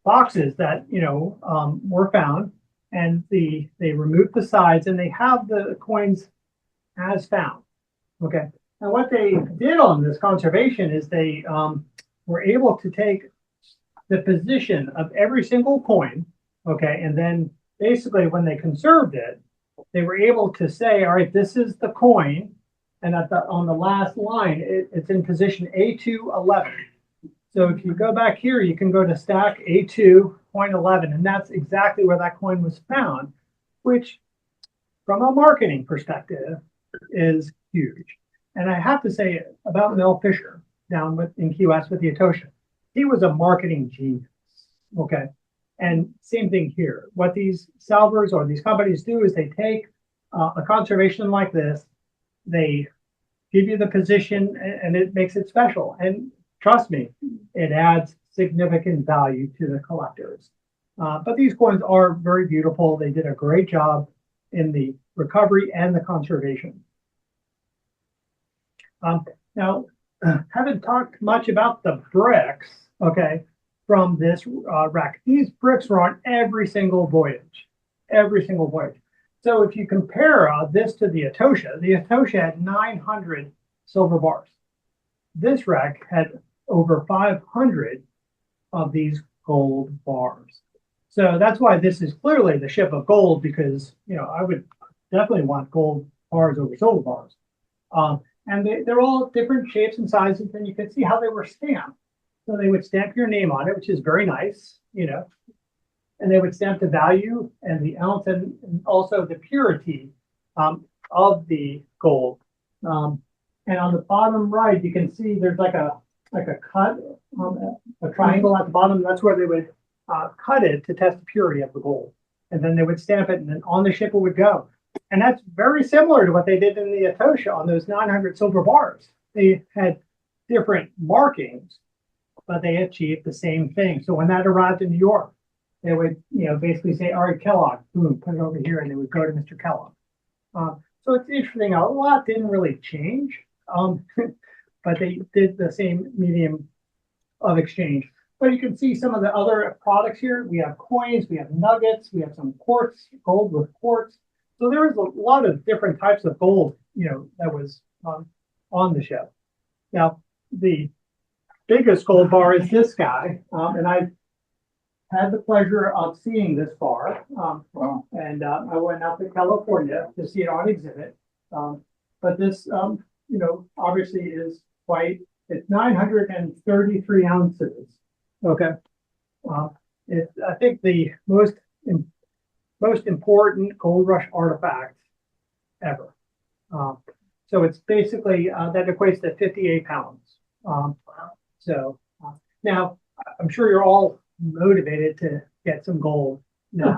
boxes that, were found, and they removed the sides and they have the coins as found. Okay. Now, what they did on this conservation is they were able to take the position of every single coin. Okay. And then basically when they conserved it, they were able to say, all right, this is the coin. And on the last line, it's in position A211. So if you go back here, you can go to stack A2.11, and that's exactly where that coin was found, which from a marketing perspective is huge. And I have to say about Mel Fisher down in Key West with the Etosha, he was a marketing genius. Okay. And same thing here. What these salvers or these companies do is they take a conservation like this, they give you the position, and it makes it special. And trust me, it adds significant value to the collectors. But these coins are very beautiful. They did a great job in the recovery and the conservation. Now, haven't talked much about the bricks, okay, from this wreck. These bricks were on every single voyage, every single voyage. So if you compare this to the Etosha had 900 silver bars. This wreck had over 500 of these gold bars. So that's why this is clearly the ship of gold, because, I would definitely want gold bars over silver bars. And they're all different shapes and sizes, and you can see how they were stamped. So they would stamp your name on it, which is very nice, and they would stamp the value and the ounce and also the purity of the gold. And on the bottom right, you can see there's like a cut, a triangle at the bottom. That's where they would cut it to test the purity of the gold. And then they would stamp it, and then on the ship it would go. And that's very similar to what they did in the Etosha on those 900 silver bars. They had different markings, but they achieved the same thing. So when that arrived in New York, they would, basically say, all right, Kellogg, boom, put it over here, and they would go to Mr. Kellogg. So it's interesting. A lot didn't really change, but they did the same medium of exchange. But you can see some of the other products here. We have coins, we have nuggets, we have some quartz, gold with quartz. So there was a lot of different types of gold, that was on the ship. Now, the biggest gold bar is this guy, and I had the pleasure of seeing this bar. And I went out to California to see it on exhibit. But this, obviously is it's 933 ounces. Okay. It's, I think, the most important gold rush artifact ever. So it's basically, that equates to 58 pounds. So now I'm sure you're all motivated to get some gold. No.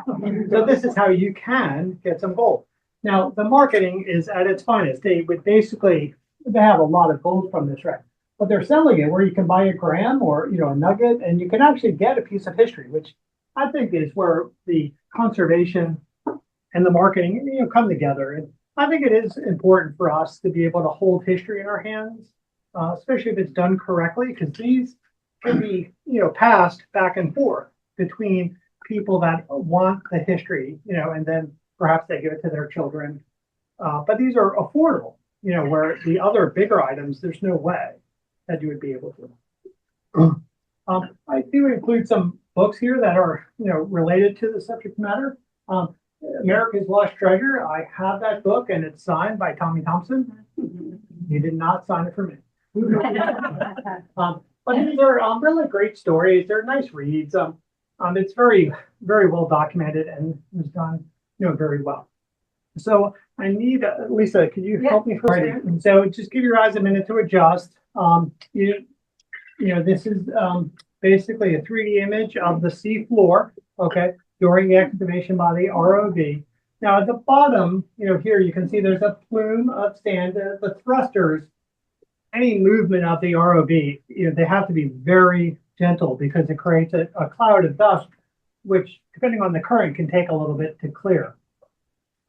So this is how you can get some gold. Now, the marketing is at its finest. They would basically, they have a lot of gold from this wreck, but they're selling it where you can buy a gram or, a nugget, and you can actually get a piece of history, which I think is where the conservation and the marketing, come together. And I think it is important for us to be able to hold history in our hands, especially if it's done correctly, because these can be, passed back and forth between people that want the history, and then perhaps they give it to their children. But these are affordable, where the other bigger items, there's no way that you would be able to. I do include some books here that are, related to the subject matter. America's Lost Treasure. I have that book, and it's signed by Tommy Thompson. He did not sign it for me. But these are really great stories. They're nice reads. It's very, very well documented and was done, very well. So I need Lisa. Could you help me for a second? So just give your eyes a minute to adjust. This is basically a 3D image of the sea floor. Okay, during the excavation by the ROV. Now at the bottom, here you can see there's a plume of sand. The thrusters, any movement of the ROV, they have to be very gentle because it creates a cloud of dust, which, depending on the current, can take a little bit to clear.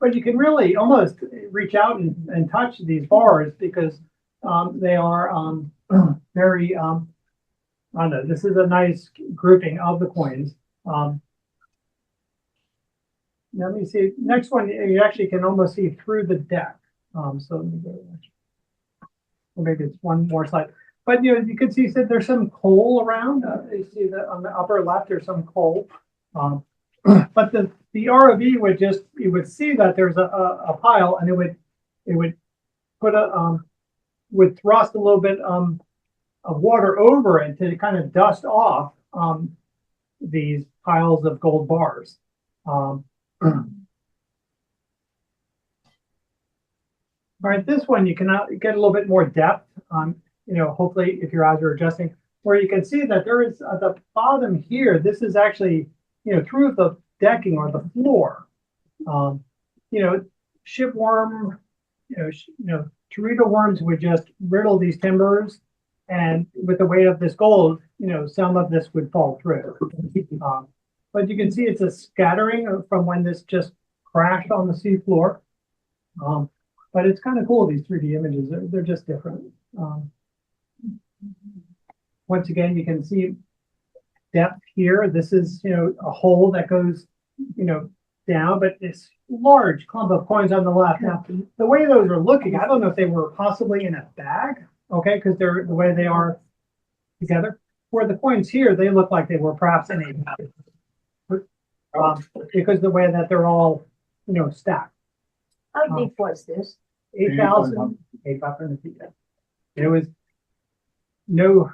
But you can really almost reach out and touch these bars because they are very, I don't know, this is a nice grouping of the coins. Let me see. Next one, you actually can almost see through the deck. So let me go. Or maybe it's one more slide. But you can see that there's some coal around. You see that on the upper left, there's some coal. But the ROV would you would see that there's a pile, and it would put would thrust a little bit of water over it to kind of dust off these piles of gold bars. All right, this one you can get a little bit more depth. Hopefully if your eyes are adjusting, where you can see that there is at the bottom here, this is actually, through the decking or the floor. Shipworm, Torito worms would just riddle these timbers, and with the weight of this gold, some of this would fall through. But you can see it's a scattering from when this just crashed on the sea floor. But it's kind of cool, these 3D images. They're just different. Once again, you can see depth here. This is, a hole that goes, down, but this large clump of coins on the left. Now, the way those are looking, I don't know if they were possibly in a bag, okay, because they're the way they are together. Where the coins here, they look like they were perhaps in a bag. Because the way that they're all, stacked. How deep was this? 8,500 feet. It was the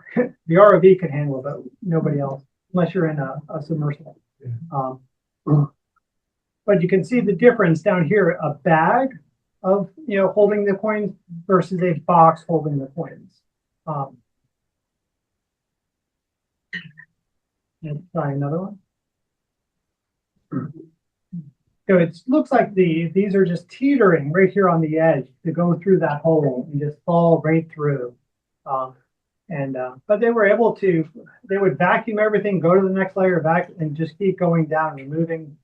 ROV could handle it, but nobody else, unless you're in a submersible. But you can see the difference down here, a bag of, holding the coins versus a box holding the coins. Let's try another one. So it looks like these are just teetering right here on the edge to go through that hole and just fall right through. But they were able to, they would vacuum everything, go to the next layer, and just keep going down, removing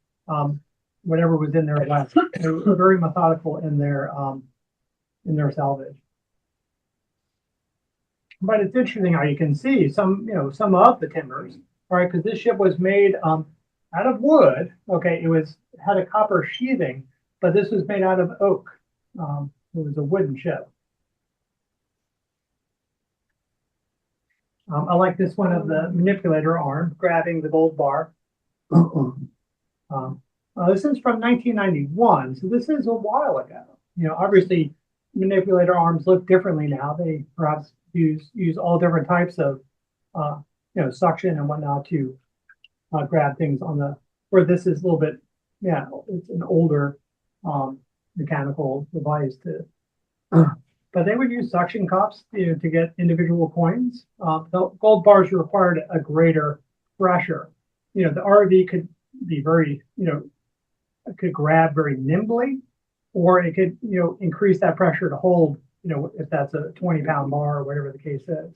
whatever was in there left. They were very methodical in their salvage. But it's interesting how you can see some of the timbers, right? Because this ship was made out of wood. Okay, it had a copper sheathing, but this was made out of oak. It was a wooden ship. I like this one of the manipulator arm grabbing the gold bar. This is from 1991, so this is a while ago. Obviously, manipulator arms look differently now. They perhaps use all different types of suction and whatnot to grab things where this is a little bit, it's an older mechanical device but they would use suction cups to get individual coins. The gold bars required a greater pressure. The ROV could be very, it could grab very nimbly, or it could, increase that pressure to hold, if that's a 20-pound bar or whatever the case is.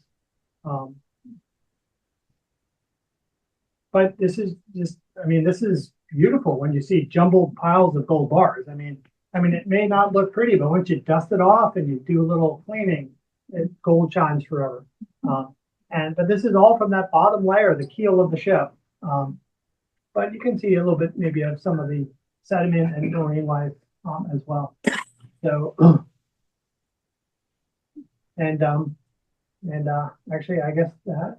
But this is just, this is beautiful when you see jumbled piles of gold bars. It may not look pretty, but once you dust it off and you do a little cleaning, gold shines forever. But this is all from that bottom layer, the keel of the ship. But you can see a little bit maybe of some of the sediment and marine life as well. So, actually, I guess that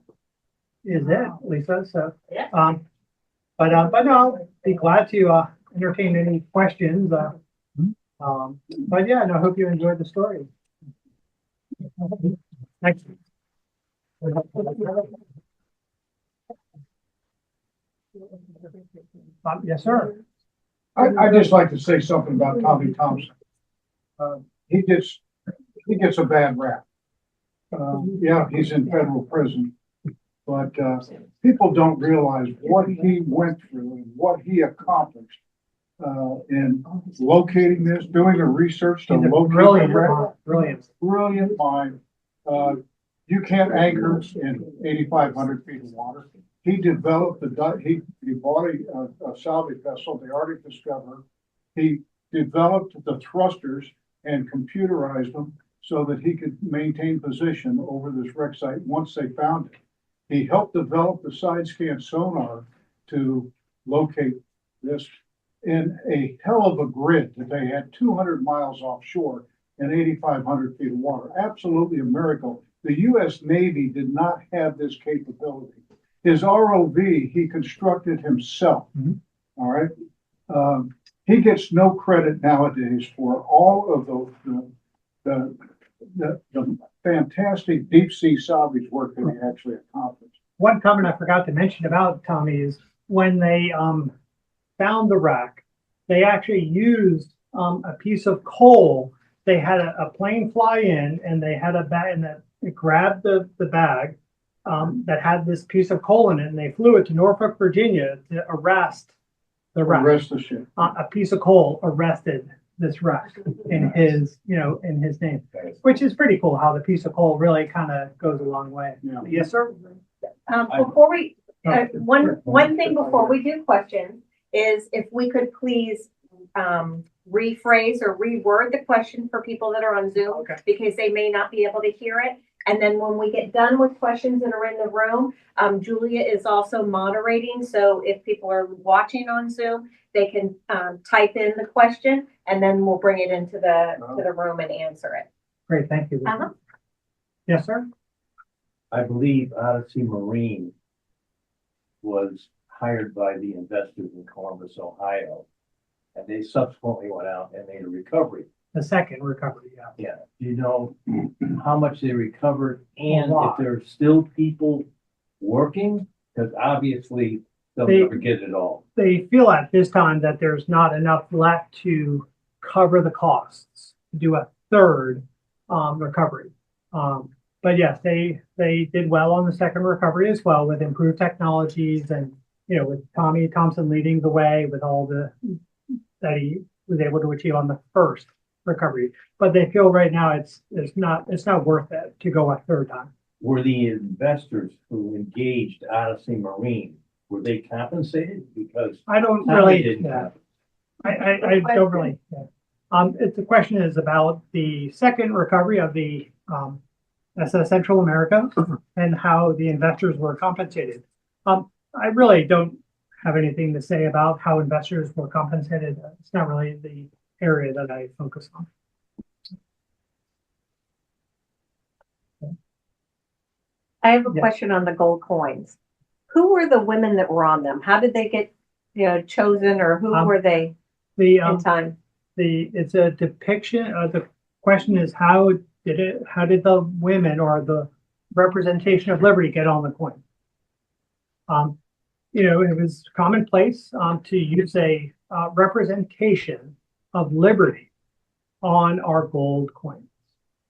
is it, Lisa. So, Yeah. but no, I'll be glad to entertain any questions. But yeah, and I hope you enjoyed the story. Thanks. Yes, sir. I'd just like to say something about Tommy Thompson. He gets a bad rap. Yeah, he's in federal prison, but people don't realize what he went through and what he accomplished in locating this, doing a research to locate the wreck. Brilliant mind. You can't anchor in 8,500 feet of water. He developed he bought a salvage vessel, the Arctic Discoverer. He developed the thrusters and computerized them so that he could maintain position over this wreck site once they found it. He helped develop the side scan sonar to locate this in a hell of a grid that they had 200 miles offshore and 8,500 feet of water. Absolutely a miracle. The U.S. Navy did not have this capability. His ROV, he constructed himself. All right. He gets no credit nowadays for all of the fantastic deep sea salvage work that he actually accomplished. One comment I forgot to mention about Tommy is when they found the wreck, they actually used a piece of coal. They had a plane fly in, and they had a bag, and it grabbed the bag that had this piece of coal in it, and they flew it to Norfolk, Virginia to arrest the wreck. Arrest the ship. A piece of coal arrested this wreck in his name, which is pretty cool how the piece of coal really kind of goes a long way. Yeah. Yes, sir. Before we, one thing before we do questions is if we could please rephrase or reword the question for people that are on Zoom, Okay. because they may not be able to hear it. And then when we get done with questions that are in the room, Julia is also moderating. So if people are watching on Zoom, they can type in the question, and then we'll bring it into the room and answer it. Great, thank you. Yes, sir. I believe Odyssey Marine was hired by the investors in Columbus, Ohio, and they subsequently went out and made a recovery. The second recovery, yeah. Yeah. Do you know how much they recovered and A lot. if there are still people working? Because obviously they'll never get it all. They feel at this time that there's not enough left to cover the costs to do a third recovery. But yes, they did well on the second recovery as well with improved technologies and, with Tommy Thompson leading the way with all that he was able to achieve on the first recovery. But they feel right now it's not worth it to go a third time. Were the investors who engaged Odyssey Marine, were they compensated? Because I don't Tommy really. didn't Yeah, have it. I don't really. Yeah. The question is about the second recovery of the SS Central America and how the investors were compensated. I really don't have anything to say about how investors were compensated. It's not really the area that I focus on. I have a Yeah. question on the gold coins. Who were the women that were on them? How did they get, chosen, or who were they in time? It's a depiction. The question is how did the women or the representation of liberty get on the coin? It was commonplace to use a representation of liberty on our gold coins.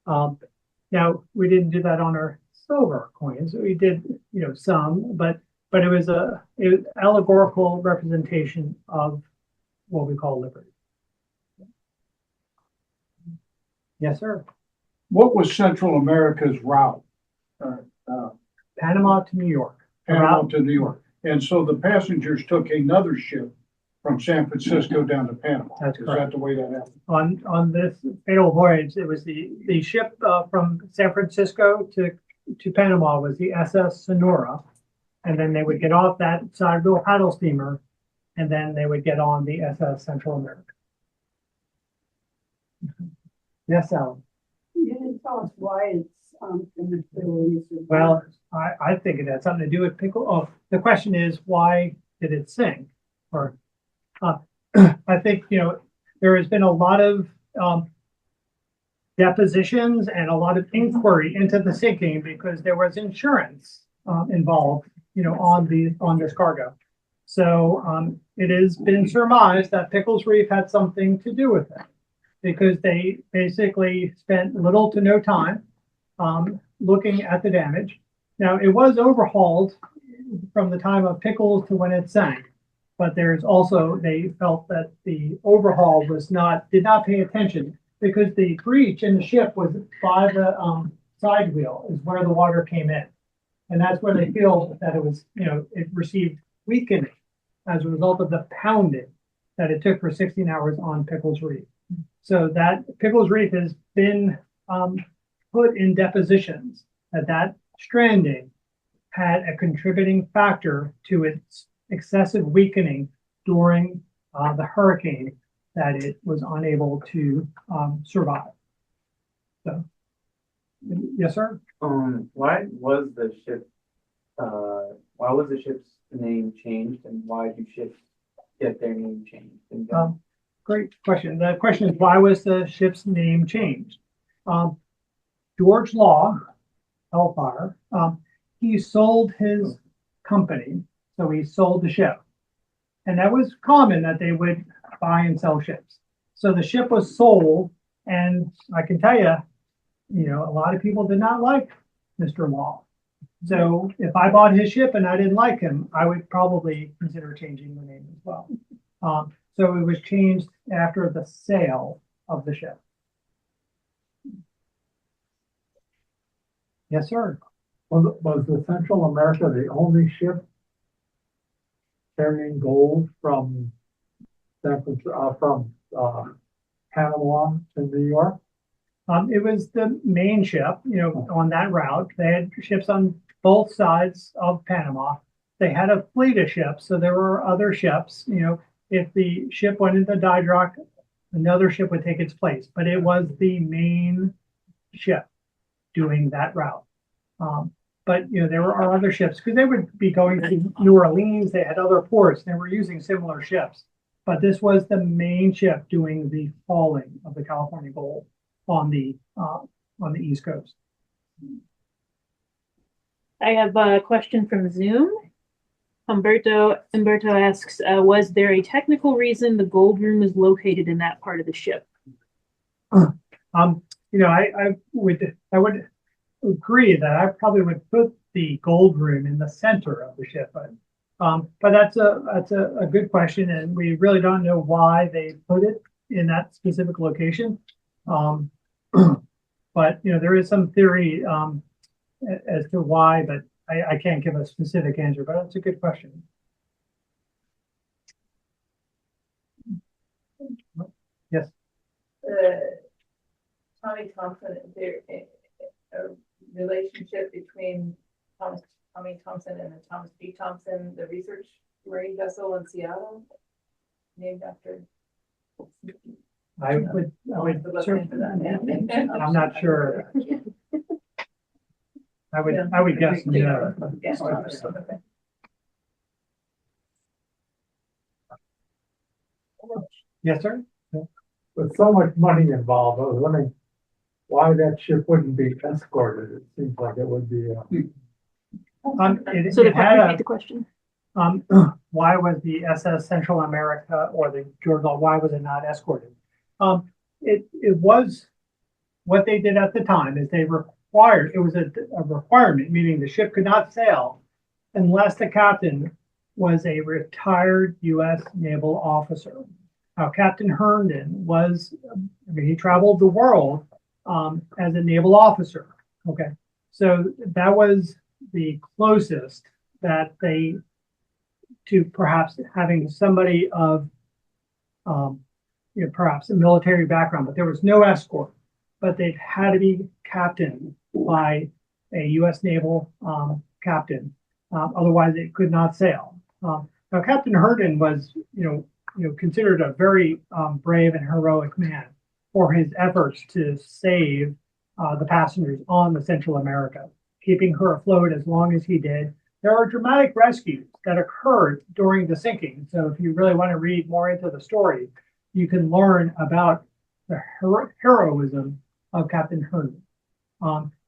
Now we didn't do that on our silver coins. We did, some, but but it was an allegorical representation of what we call liberty. Yes, sir. What was Central America's route? Panama to New York. Panama to New York. And so the passengers took another ship from San Francisco down to Panama. That's Is correct. that the way that happened? On this fatal voyage, it was the ship from San Francisco to Panama was the SS Sonora, and then they would get off that sidewheel paddle steamer, and then they would get on the SS Central America. Yes, Alan. You didn't tell us why it's in the Middle East. Well, I think it had something to do with pickle. Oh, the question is, why did it sink? Or I think, there has been a lot of depositions and a lot of inquiry into the sinking because there was insurance involved, on this cargo. So it has been surmised that Pickles Reef had something to do with it because they basically spent little to no time looking at the damage. Now, it was overhauled from the time of Pickles to when it sank, but there's also, they felt that the overhaul did not pay attention because the breach in the ship was by the side wheel is where the water came in. And that's where they feel that it was, it received weakening as a result of the pounding that it took for 16 hours on Pickles Reef. So that Pickles Reef has been put in depositions that stranding had a contributing factor to its excessive weakening during the hurricane that it was unable to survive. So, yes, sir. Why was the ship's name changed, and why do ships get their name changed? Great question. The question is, why was the ship's name changed? George Law, Hellfire, he sold his company, so he sold the ship. And that was common that they would buy and sell ships. So the ship was sold, and I can tell you, a lot of people did not like Mr. Law. So if I bought his ship and I didn't like him, I would probably consider changing the name as well. So it was changed after the sale of the ship. Yes, sir. Was the Central America the only ship carrying gold from Panama to New York? It was the main ship, on that route. They had ships on both sides of Panama. They had a fleet of ships, so there were other ships. If the ship went into dry dock, another ship would take its place. But it was the main ship doing that route. But there are other ships because they would be going to New Orleans. They had other ports. They were using similar ships. But this was the main ship doing the hauling of the California gold on the East Coast. I have a question from Zoom. Umberto asks, was there a technical reason the gold room is located in that part of the ship? I would agree that I probably would put the gold room in the center of the ship, but that's a good question, and we really don't know why they put it in that specific location. But there is some theory as to why, but I can't give a specific answer. But that's a good question. Yes. Tommy Thompson, is there a relationship between Tommy Thompson and the Thomas B. Thompson, the research marine vessel in Seattle, named after? I would certainly, I'm not sure. I would guess no. Yes, sir. With so much money involved, I was wondering why that ship wouldn't be escorted. It seems like it would be. So repeat the question. Why was the SS Central America or the George Law, why was it not escorted? It was what they did at the time is they required, it was a requirement, meaning the ship could not sail unless the captain was a retired U.S. naval officer. Now, Captain Herndon was, I mean, he traveled the world as a naval officer. Okay, so that was the closest that they to perhaps having somebody of, perhaps a military background, but there was no escort. But they had to be captained by a U.S. naval captain, otherwise it could not sail. Now, Captain Herndon was, considered a very brave and heroic man for his efforts to save the passengers on the Central America, keeping her afloat as long as he did. There are dramatic rescues that occurred during the sinking. So if you really want to read more into the story, you can learn about the heroism of Captain Herndon.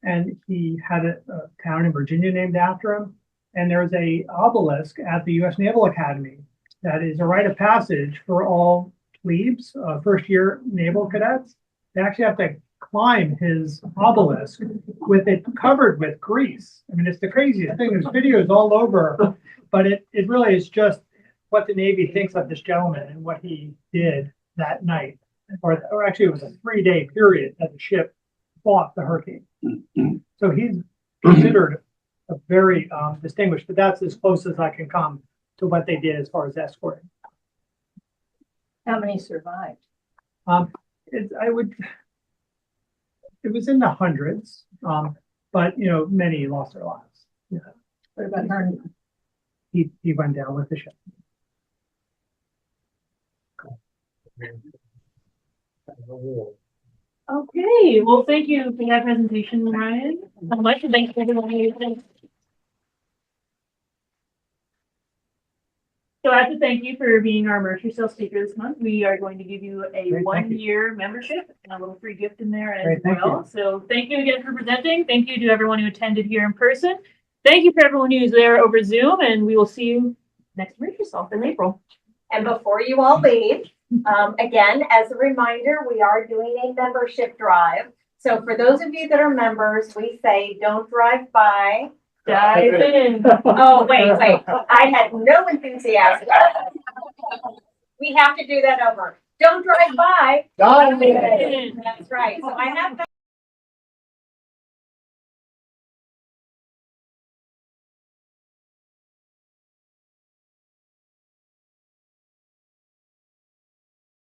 And he had a town in Virginia named after him. And there's a obelisk at the U.S. Naval Academy that is a rite of passage for all plebes, first-year naval cadets. They actually have to climb his obelisk with it covered with grease. I mean, it's the craziest thing. There's videos all over, but it really is just what the Navy thinks of this gentleman and what he did that night. Or actually, it was a 3-day period that the ship fought the hurricane. So he's considered a very distinguished, but that's as close as I can come to what they did as far as escorting. How many survived? It was in the hundreds, but many lost their lives. Yeah. What about Herndon? He went down with the ship. Okay, well, thank you for that presentation, Ryan. I'd like to thank everyone who attended. So I have to thank you for being our Immerse Yourself speaker this month. We are going to give you a Great, thank you. 1-year membership and a little free gift in there as Great, thank well. you. So thank you again for presenting. Thank you to everyone who attended here in person. Thank you for everyone who's there over Zoom, and we will see you next Immerse Yourself in April. And before you all leave, again, as a reminder, we are doing a membership drive. So for those of you that are members, we say don't drive by. Dive in. Oh, wait. I had no enthusiasm. We have to do that over. Don't drive by. Dive in. That's right. So I have